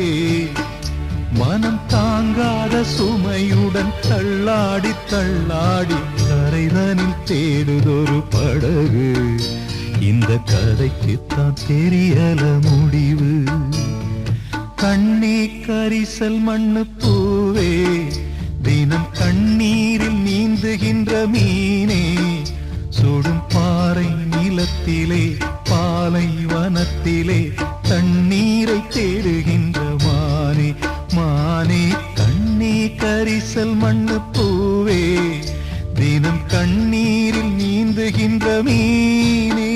மனம் தாங்காத சுமையுடன் தள்ளாடி தள்ளாடி கரைதனில் தேடுதொரு படகு இந்த கதைக்குத்தான் தெரியல முடிவு கண்ணே கரிசல் மண்ணு பூவே தினம் கண்ணீரில் நீந்துகின்ற மீனே சுடும் பாறை நிலத்திலே பாலை வனத்திலே தண்ணீரை தேடுகின்ற மானே மானே கண்ணே கரிசல் மண்ணு பூவே தினம் கண்ணீரில் நீந்துகின்ற மீனே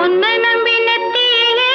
உன்னை நம்பி நெத்தியிலே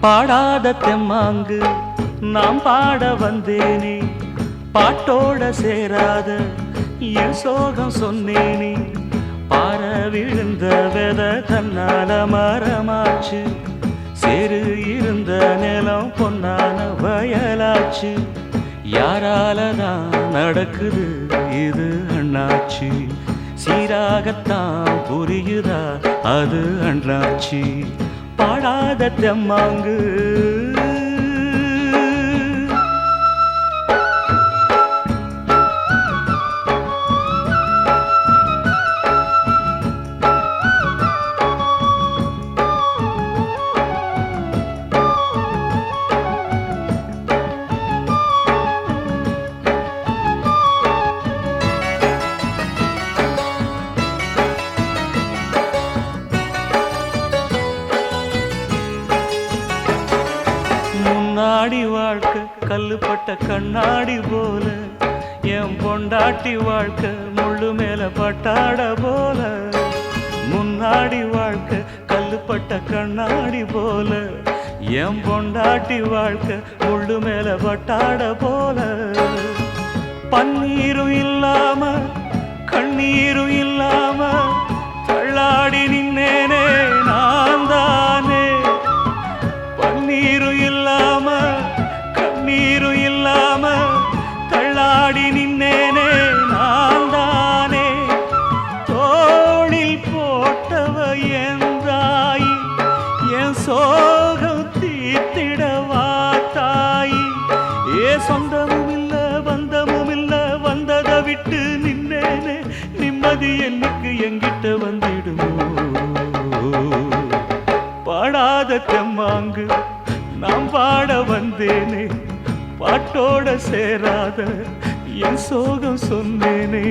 பாடாத தெம்மாங்கு நாம் பாட வந்தேனே, பாட்டோட சேராத என் சோகம் சொன்னேனே. பார விழுந்த வெத தன்னால மரமாச்சு, சேரு இருந்த நிலம் பொன்னான வயலாச்சு. யாராலதான் நடக்குது இது அண்ணாச்சி, சீராகத்தான் புரியுதா அது அண்ணாச்சி. பாடாத தெம்மாங்கு முன்னாடி வாழ்க்கை கல்லுப்பட்ட கண்ணாடி போல, என் பொண்டாட்டி வாழ்க்கை முள்ளு மேல பட்டாட போல. முன்னாடி வாழ்க்கை கல்லுப்பட்ட கண்ணாடி போல, என் பொண்டாட்டி வாழ்க்கை முள்ளு மேல பட்டாட போல. பன்னீரும் இல்லாம கண்ணீரும் இல்லாம தள்ளாடி நின்னேனே நான் தானே. பன்னீரும் இல்லாம கண்ணீரும் இல்லாம தள்ளாடி நின்னேனே நான் தானே. தோளில் போட்டவ என் தாயி, என் சோகம் தீர்த்திடவா தாயி. ஏ சொந்தமும் இல்ல பந்தமும் இல்ல, வந்ததை விட்டு நின்னேனே. நிம்மதி என்னைக்கு எங்கிட்ட வந்திடுமோ. பாடாத தெம்மாங்கு நாம் பாட வந்தேனே, பாட்டோட சேராத என் சோகம் சொன்னேனே.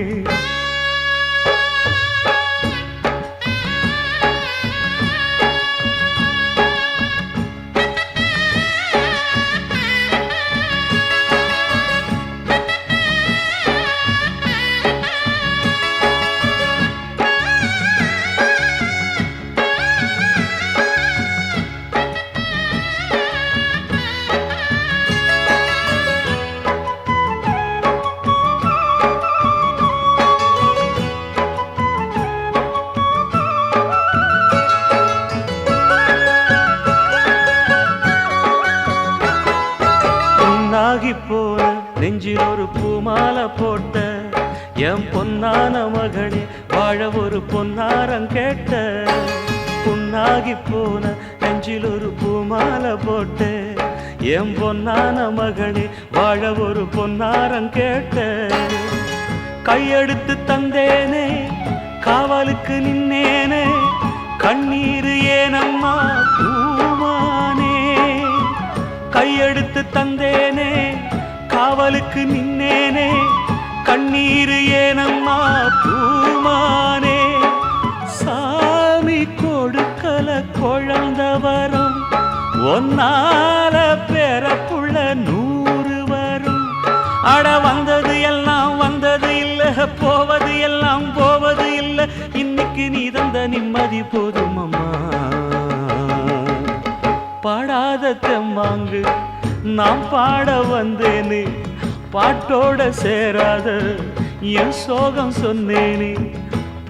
போல நெஞ்சில் ஒரு பூமாலை போட்ட என் பொன்னான மகளே, வாழ ஒரு பொன்னாரம் கேட்ட. புண்ணாகி போன நெஞ்சில் ஒரு பூமாலை போட்ட என் பொன்னான மகளே, வாழ ஒரு பொன்னாரம் கேட்ட. கையெடுத்து தந்தேனே காவலுக்கு நின்னேனே, கண்ணீர் ஏனம்மா பூமானே. கையெடுத்து தந்தேனே காவலுக்கு நின்னேனே, கண்ணீர் ஏனம்மா பூமானே. சாமி கொடுக்கல குழந்த வரும், ஒன்னால பிறப்புள்ள 100 வரும். அட வந்தது எல்லாம் வந்தது இல்ல, போவது எல்லாம் போவது இல்ல. இன்னைக்கு நீ தந்த நிம்மதி போதும் அம்மா. பாடாத தெம்மாங்கு நாம் பாட வந்தேனே, பாட்டோட சேராத என் சோகம் சொன்னேனே.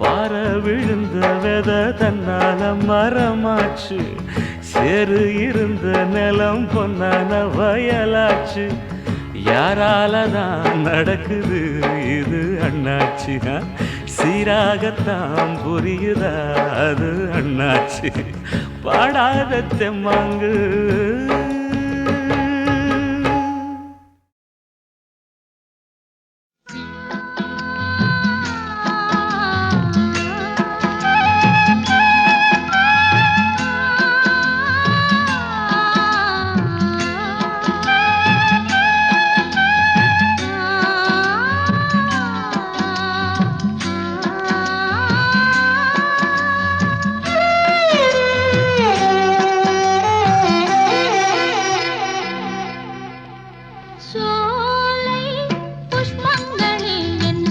பார விழுந்த வெத தன்னால மரமாச்சு, சேரு இருந்த நிலம் பொன்னான வயலாச்சு. யாராலதான் நடக்குது இது அண்ணாச்சி, சீராகத்தான் புரியுதா அது அண்ணாச்சி. பாடாத தெம்மாங்கு சோலை புஷ்பங்களில் என்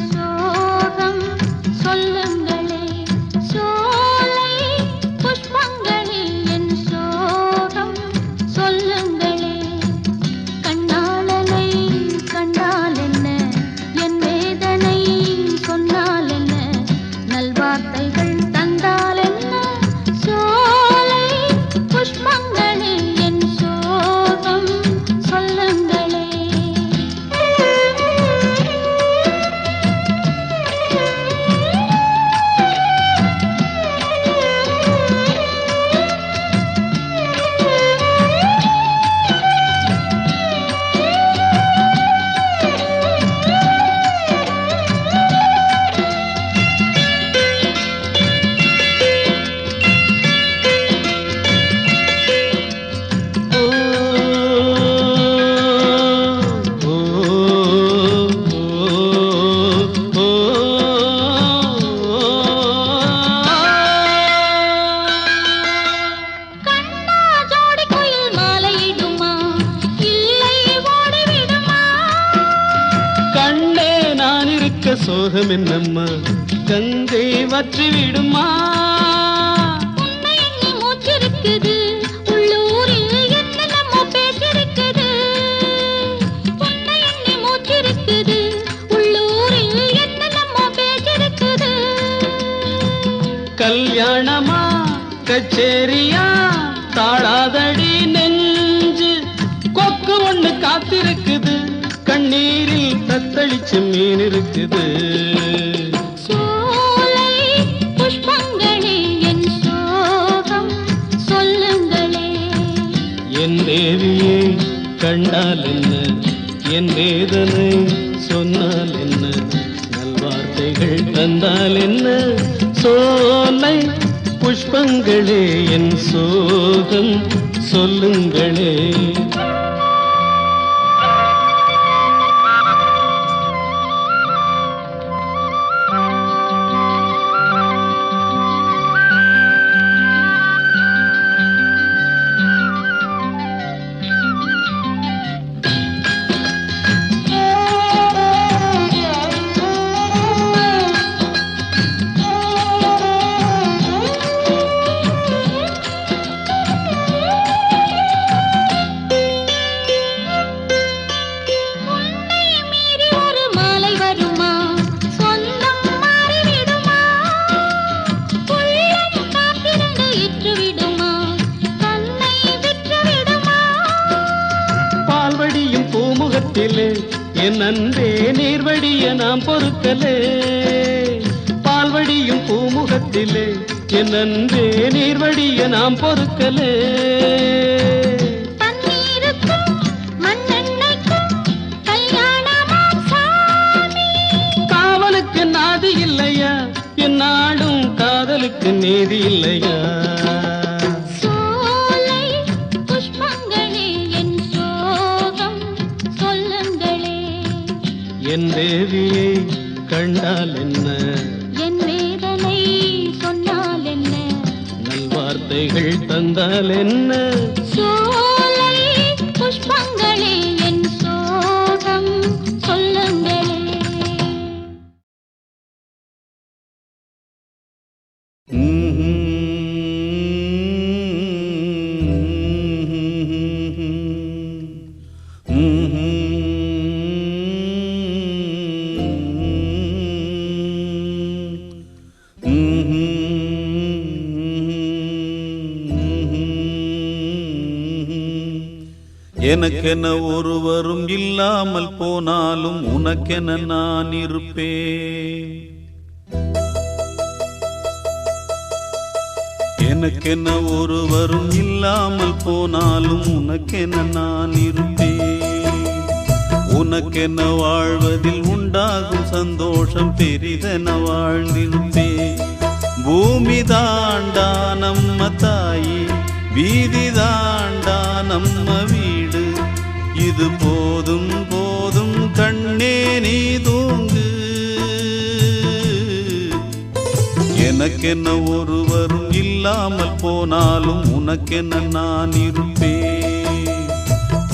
சோகம் என்னம்மா கங்கை வற்றி விடுமா உன்னை எண்ணி மூச்சிருக்குது உள்ளூரில் என்னென்னமோ பேசிருக்குது உன்னை எண்ணி மூச்சிருக்குது உள்ளூரில் என்னென்னமோ பேசிருக்குது கல்யாணமா கச்சேரியா தாழாதடி நெஞ்சு கொக்கு ஒண்ணு காத்திருக்குது கண்ணீரில் தத்தளிச்சு மீன் இருக்குது சோலை புஷ்பங்களே என் சோகம் சொல்லுங்களே என் தேவியை கண்டால் என்ன என் வேதனை சொன்னால் என்ன நல்வார்த்தைகள் தந்தால் என்ன சோலை புஷ்பங்களே என் சோகம் சொல்லுங்களே என் அன்பே நீர்வடிய நாம் பொறுக்கலே பால்வடியும் பூமுகத்திலே என் அன்பே நீர்வடிய நாம் பொறுக்கலே காவலுக்கு நாதி இல்லையா என் நாடும் காதலுக்கு நீதி இல்லையா என் தேவியை கண்டால் என்ன என் வேதனை சொன்னால் என்ன நல்வார்த்தைகள் தந்தால் என்ன சோலை புஷ்பங்களே என் சோகம் சொல்லுங்களே எனக்கென ஒருவரும் இல்லாமல் போனாலும் உனக்கென நான் இருப்பேன் எனக்கென ஒருவரும் இல்லாமல் போனாலும் உனக்கென நான் இருப்பேன் உனக்கென வாழ்வதில் உண்டாகும் சந்தோஷம் பெரிதென வாழ்ந்திருப்பேன் பூமி தாண்டா நம்ம தாயி வீதி தாண்டா நம்ம வீடு இது போதும் போதும் கண்ணே நீ தூங்கு எனக்கென்ன ஒருவரும் இல்லாமல் போனாலும் உனக்கென்ன நான் இருப்பேன்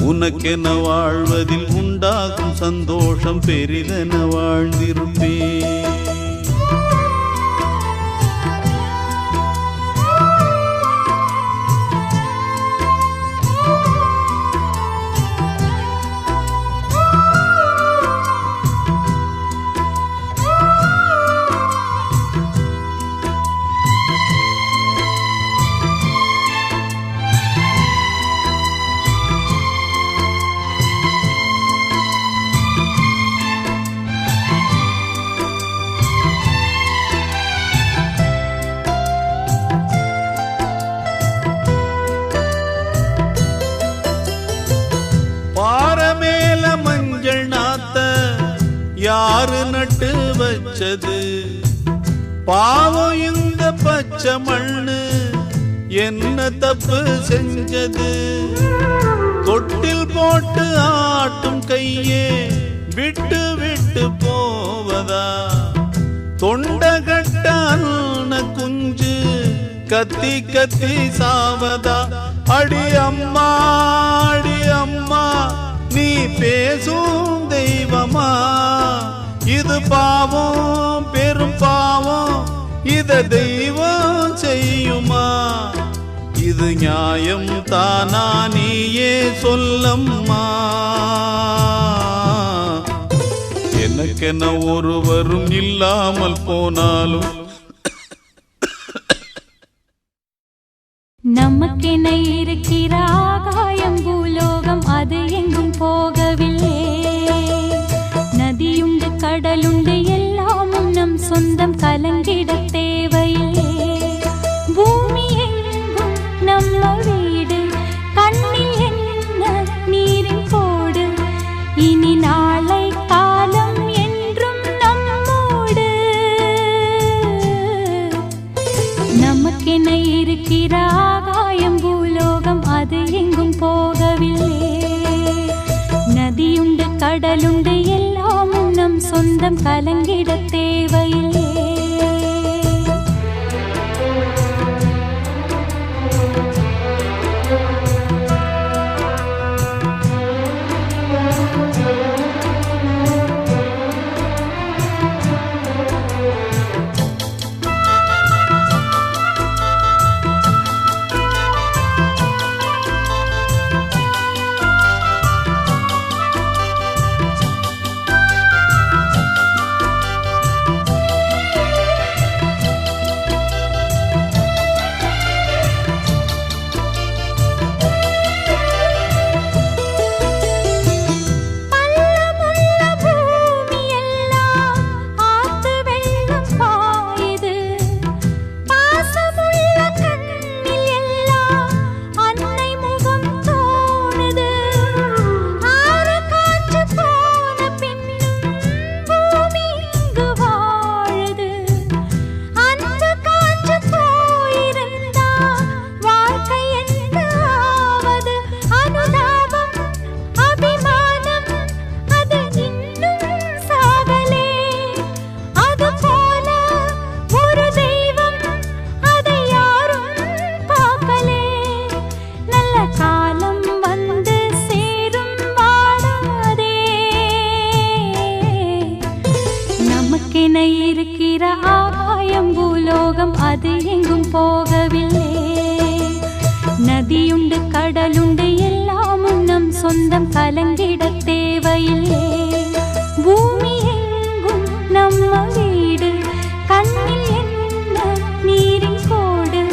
உனக்கென்ன வாழ்வதில் உண்டாகும் சந்தோஷம் பெரிதென வாழ்ந்திருப்பேன் யாரு நட்டு வச்சது பாவம் இந்த பச்சை மண்ணு என்ன தப்பு செஞ்சது தொட்டில் போட்டு ஆட்டும் கையே விட்டு விட்டு போவதா தொண்டகட்ட அண்ண குஞ்சு கத்தி கத்தி சாவதா அடி அம்மா நீ பேசும் தெய்வமா இது பாவம் பெரும் பாவம், இத தெய்வம் செய்யுமா? இது நியாயம் தானா நீயே சொல்லம்மா. எனக்கென ஒருவரும் இல்லாமல் போனாலும் நமக்கென இருக்கிற ஆகாயம் பூலோகம் அது எங்கும் போகவில்லை. நதியுண்டு கடலுண்டு எல்லாமும் நம் சொந்தம், கலங்கிட தேவையில்லை. பூமி எங்கும் நம்ம வீடு, கண்ணில் என்ன நீரின் கோடு. இனி நாளை காலம் என்றும் நம்மோடு. நமக்கென இருக்கிற ஆகாயம் பூலோகம் அது எங்கும் போகவில்லை. நதியுண்டு கடலுண்டு எல்லாமும் நம் சொந்தம், கலங்கிட தேவையில்லை. இருக்கிற ஆகாயம் பூலோகம் அது எங்கும் போகவில்லை. நதியுண்டு கடலுண்டு எல்லாமும் நம் சொந்தம், கலங்கிட தேவையில்லை. பூமி எங்கும் நம்ம வீடு, கண்ணில் என்ன நீரின் கோடு.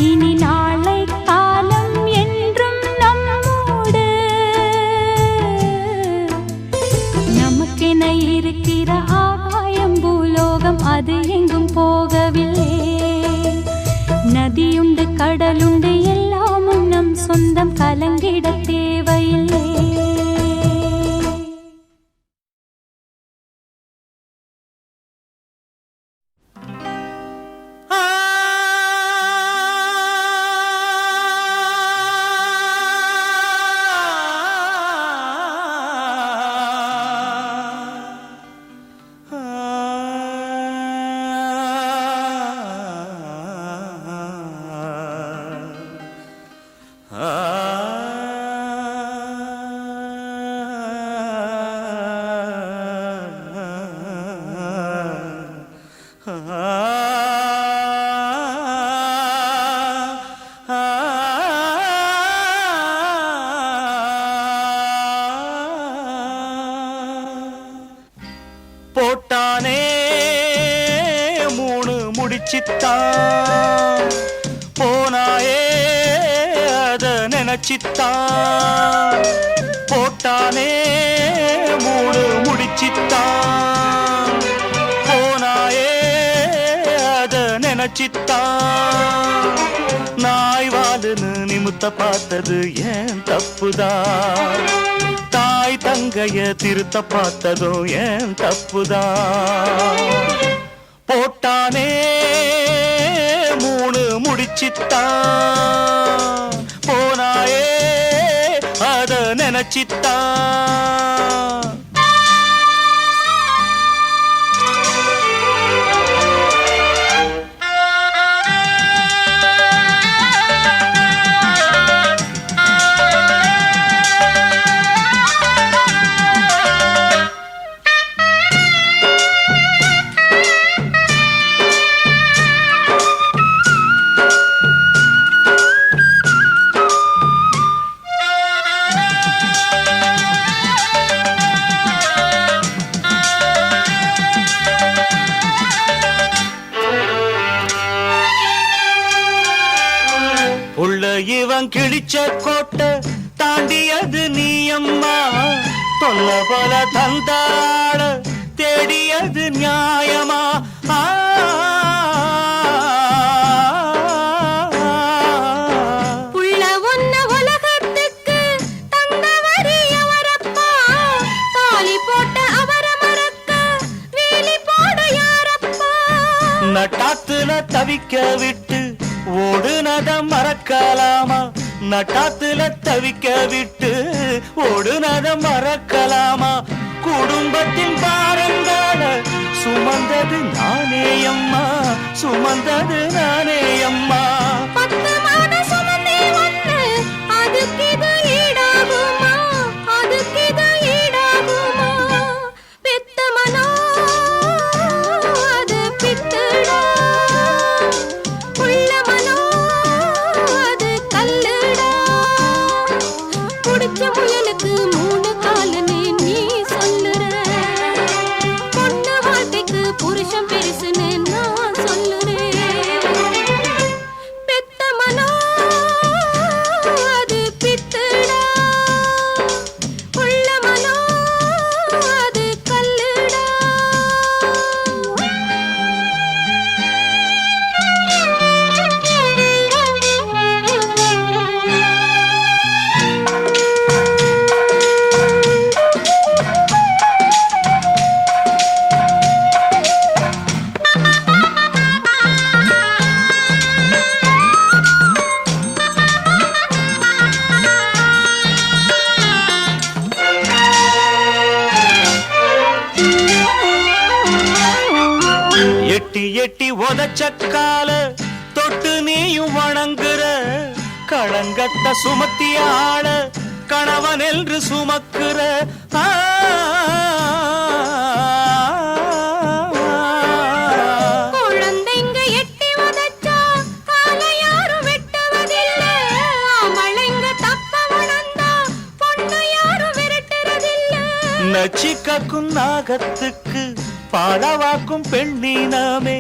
இனி நாளை காலம் என்றும் நம்மோடு. நமக்கென இருக்கிற ஆகாயம் பூலோகம் அது எங்கும் போகவில்லை. நதியுண்டு கடலுண்டு எல்லாமும் நம் சொந்தம், கலங்கிட தேவையில்லை. போட்டானே மூணு முடிச்சித்தான், போனாயே அத நினைச்சித்தான். போட்டானே மூணு முடிச்சித்தான், போனாயே அத நினைச்சித்தான். நாய் வாலுன்னு நிமித்த பார்த்தது ஏன் தப்புதான், தாய் தங்கைய திருத்த பார்த்ததோ ஏன் தப்புதான். போட்டானே மூணு முடிச்சித்தான், போனாயே அத நினைச்சித்தான். சொந்தம் கிழிச்ச கோட்டை தாண்டியது நீ அம்மா, தொல்ல போல தந்தாள தேடியது நியாயமா? புள்ள ஒன்ன உலகத்துக்கு தந்தவரி அவரப்பா, தாலி போட்ட அவர மறக்க வேலி போட யாரப்பா? நட்டாத்துல தவிக்க விட்டு ஓடுனத மறக்கலாமா? நட்டாத்துல தவிக்க விட்டு ஓடுனத மறக்கலாமா? குடும்பத்தின் பாரங்கள சுமந்தது நானே அம்மா, சுமந்தது நானே அம்மா. 10 மாதம் சுமந்தே ஒண்ணு, அதுக்கு இது ஈடாகுமா? அதுக்கு இது ஈடாகுமா? பெத்த மனோ அது பித்துடா, உள்ள மனோ அது கல்லுடா. குடிச்ச முயலுக்கு 3 காலுன்னு நீ சொல்லுற, பொண்ணு வாழ்க்கைக்கு புருஷன் பெருசுன்னு நான் சொல்லுறேன். பெத்த மனோ அது பித்துடா, உள்ள மனோ அது கல்லுடா. எட்டி எட்டி உதச்சக்கால தொட்டு நீயும் வணங்குற, களங்கத்த சுமத்தியாள கணவன் என்று சுமக்குற. குழந்தைங்க எட்டி உதைச்சா காலை யாரும் வெட்டுவதில்ல, ஆம்பளைங்க தப்ப உணர்ந்தா பொண்ணு யாரும் விரட்டுறதில்ல. நச்சிக்கும் நாகத்துக்கு பாலவாக்கும் பெண்ணினமே,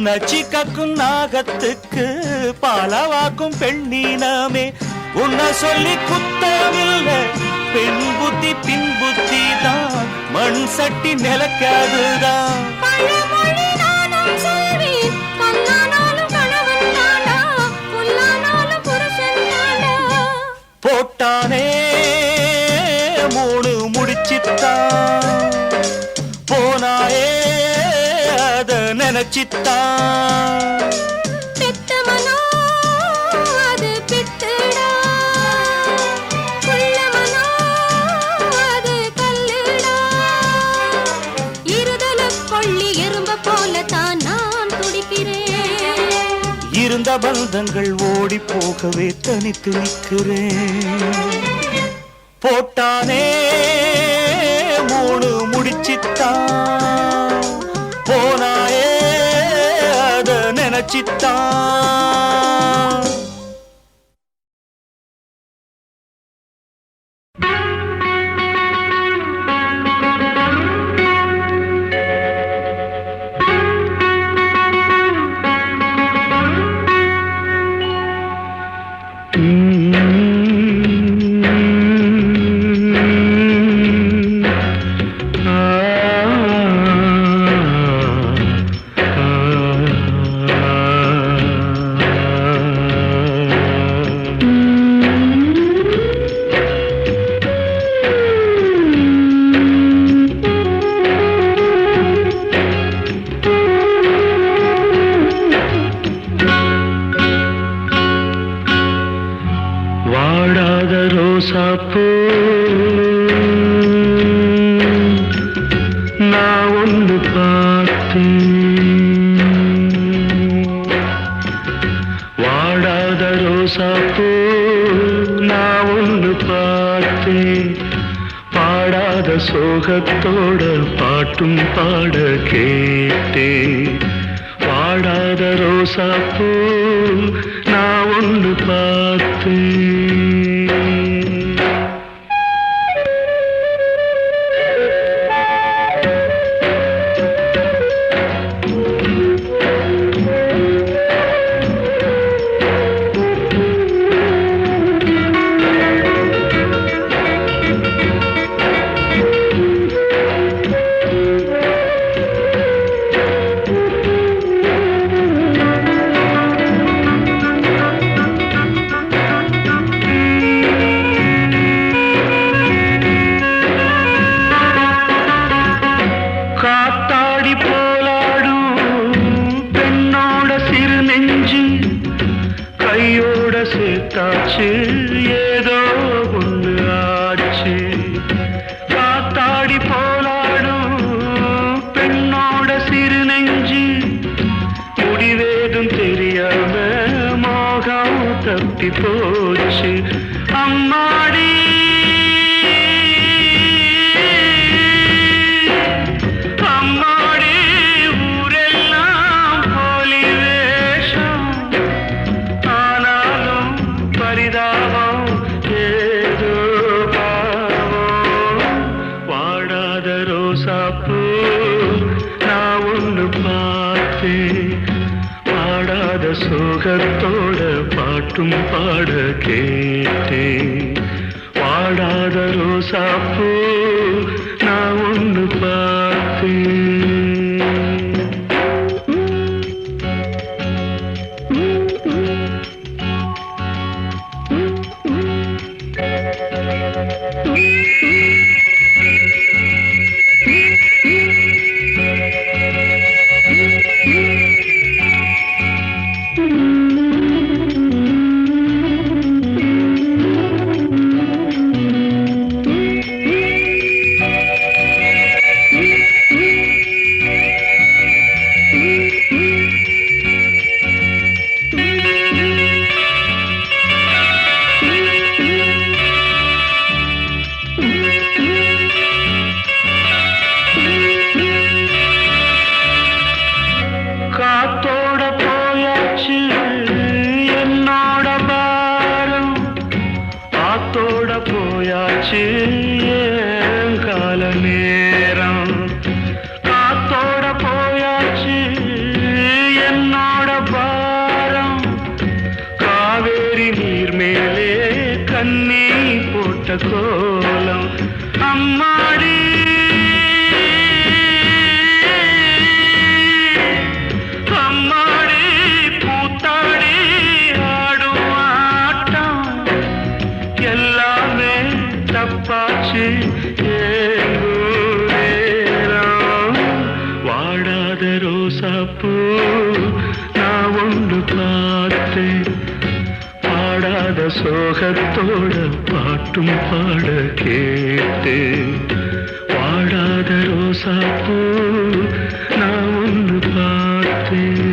நச்சிக்கும் நாகத்துக்கு பாலவாக்கும் பெண்ணினமே. உன்னை சொல்லி குத்தமில்ல, பெண் புத்தி பின் புத்தி தான், மண் சட்டி நிலக்காதுதான். பழமொழி நானும் சொல்வேன், கண்ணானாலும் கணவன் தானா, புல்லானாலும் புருஷன் தானா. போட்டானே 3 முடிச்சித்தான், போனாயே அத நினைச்சித்தான். பெத்த மனோ அது பித்துடா, உள்ள மனோ அது கல்லுடா. இருதல கொள்ளி எறும்ப போலத்தான் நான் துடிக்கிறேன். இருந்த பந்தங்கள் ஓடி போகவே தனித்து நிற்கிறேன். போட்டானே 3 முடிச்சித்தான், போனாயே அத நினைச்சித்தான். வாடாத ரோசாப்பூ நான் ஒன்று பார்த்தேன், வாடாத ரோசாப்பூ நான் ஒன்று பார்த்தேன். பாடாத சோகத்தோட பாட்டும் பாட கேட்டேன். வாடாத ரோசாப்பூ நான் ஒன்று பார்த்தேன். சோகத்தோட பாட்டும் பாட கேட்டேன். வாடாத ரோசாப்பூ நான் ஒன்று பார்த்தேன். கோலம் அம்மாடி அம்மாடி பூத்தாடி ஆடும் ஆட்டம் எல்லாமே தப்பாச்சு. வாடாத ரோசாப்பூ நான் ஒன்று பார்த்தேன். பாடாத சோகத்தோட பாட்டும் பாட கேட்டேன். வாடாத ரோசாப்பூ நான் ஒன்று பார்த்தேன்.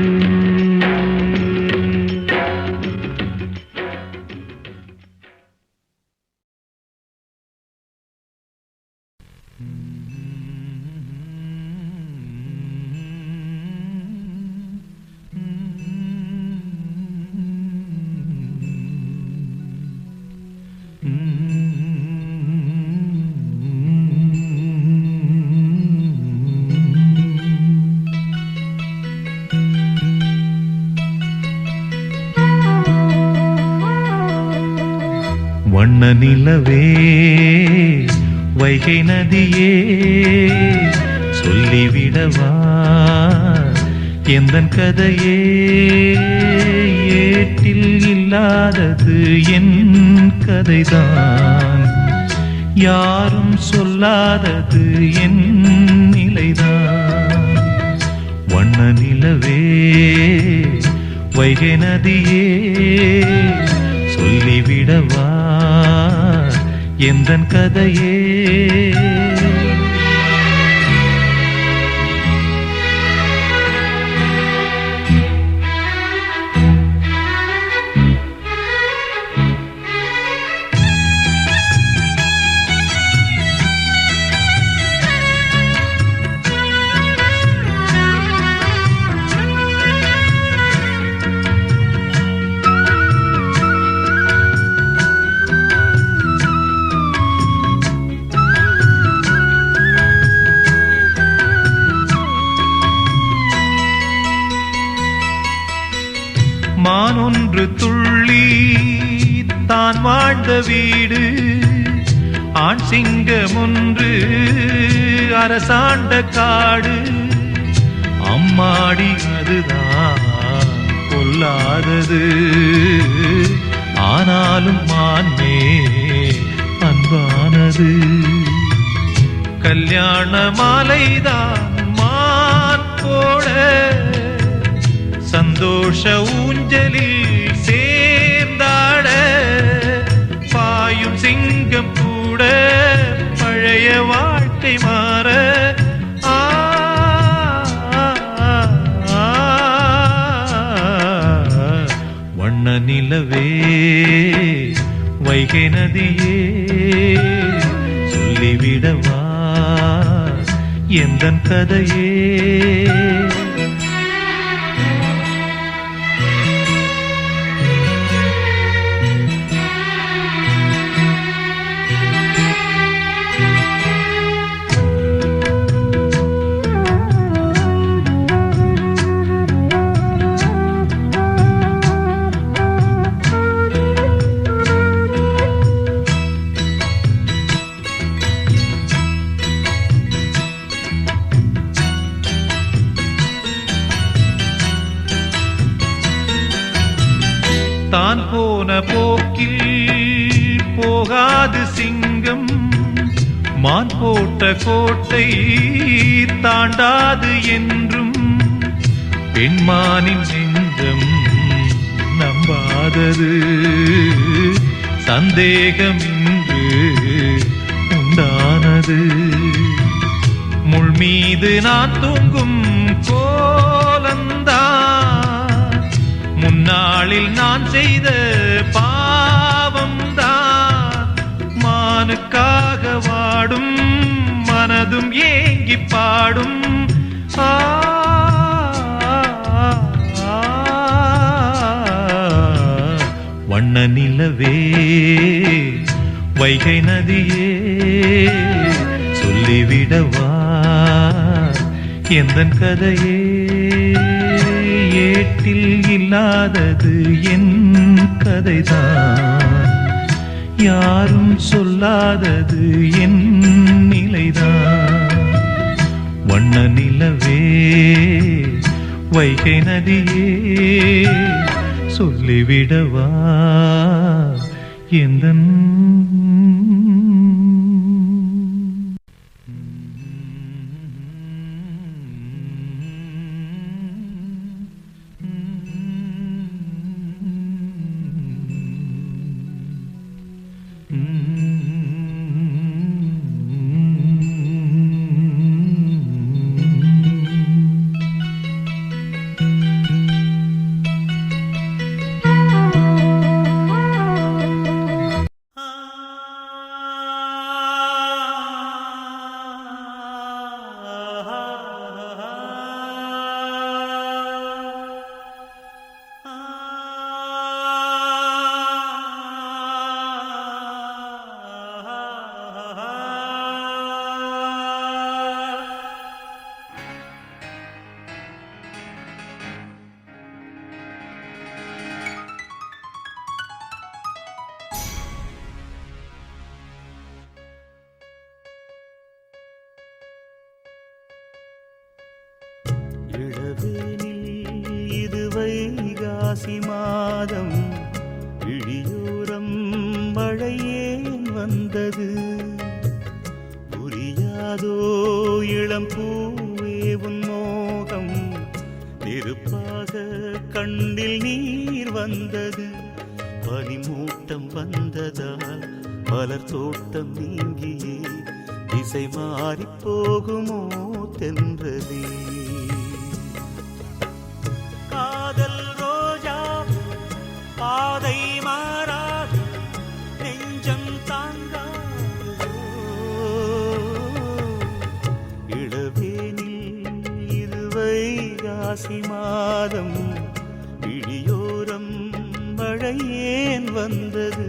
வண்ண நிலவே வைகை நதியே சொல்லிவிடவா எந்தன் கதையே. ஏட்டில் இல்லாதது என் கதைதான், யாரும் சொல்லாதது என் நிலைதான். வண்ண நிலவே வைகை நதியே சொல்லிவிடவா எந்தன் கதையே. மானொன்று துள்ளி தான் வாழ்ந்த வீடு, ஆண் சிங்கம் ஒன்று அரசாண்ட காடு. அம்மாடி அதுதான் கொல்லாதது, ஆனாலும் மான்மே அன்பானது. கல்யாண மாலைதான் மான் போட சந்தோஷ ஊஞ்சலில் சேர்ந்தாட. பாயும் சிங்கம் கூட பழைய வாழ்க்கை மாற. வண்ண நிலவே வைகை நதியே சொல்லிவிடவா எந்தன் கதையே. தான் போன போக்கில் போகாது சிங்கம், மான் போட்ட கோட்டை தாண்டாது என்றும் பெண்மானின் நெஞ்சம் நம்பாதது. சந்தேகம் இன்று உண்டானது. முள் மீது நான் தூங்கும் கோலந்தான், முன்னாளில் நான் செய்த பாவம்தான். மானுக்காக வாடும் மனதும் ஏங்கி பாடும். வண்ண நிலவே வைகை நதியே சொல்லிவிடவா எந்தன் கதையே. ஏட்டில் இல்லாதது என் கதைதான், யாரும் சொல்லாதது என் நிலைதான். வண்ண நிலவே வைகை நதியே சொல்லிவிடவா எந்தன் இளவேனில் இது வைகாசி மாதம், இழியோரம் மழையேன் வந்தது. புரியாதோ இளம் பூவே உன் மோகம், நெருப்பாக கண்ணில் நீர் வந்தது. பனிமூட்டம் வந்ததால் மலர் தோட்டம் நீங்கியே திசை மாறி போகுமோ தென்றலே. காதல் ரோஜா பாதை மாறாது, நெஞ்சம் தாங்காதோ. இளவேனில் இது வைகாசி மாதம், இழியோரம் மழையேன் வந்தது.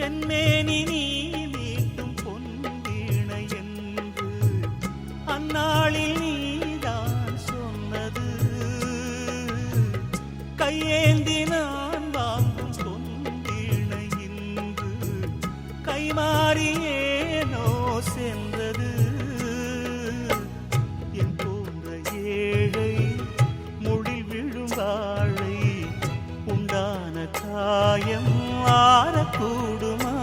என்னேனி நீ மீட்டும் பொன்வீணை என்று அந்நாளில் நீதான் சொன்னது. கையேந்தி நான் வாங்கும் பொன்வீணை இன்று கைமாறியேனோ சென்றது. என் போன்ற ஏழை முழில் விழும் வாழை உண்டான காயம் ஆறக்கூடுமா?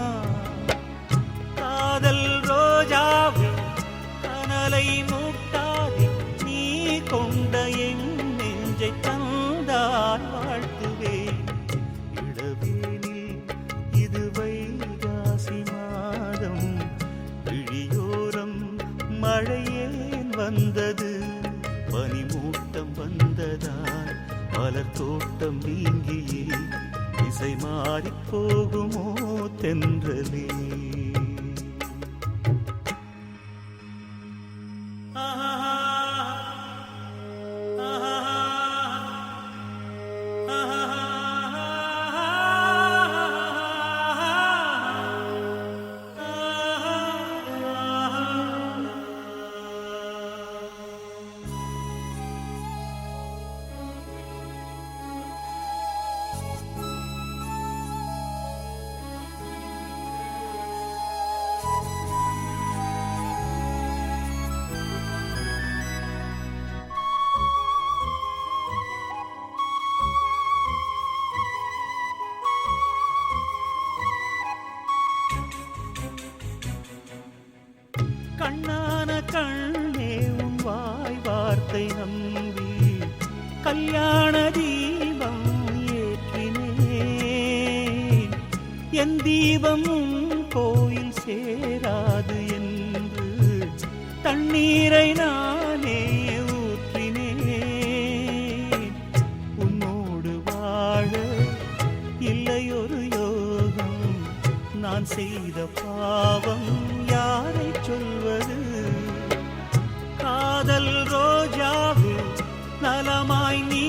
காதல் ரோஜாவே கனலை மூட்டாதே, நீ கொண்ட என் நெஞ்சை தந்தால் வாழ்த்துவேன். இளவேனில் இது வைகாசி மாதம், விழியோரம் மழையேன் வந்தது. பனிமூட்டம் வந்ததால் மலர் தோட்டம் நீங்கியே திசை மாறிப் போகுமோ தென்றலே. கண்ணான கண்ணே உன் வாய் வார்த்தை நம்பி கல்யாண தீபம் ஏற்றினேன். என் தீபம் கோயில் சேராது என்று தண்ணீரை நானே ஊற்றினேன். உன்னோடு வாழ இல்லையொரு யோகம், நான் செய்த பாவம் யாரை சொல்வது. காதல் ரோஜாவே நலமாய் நீ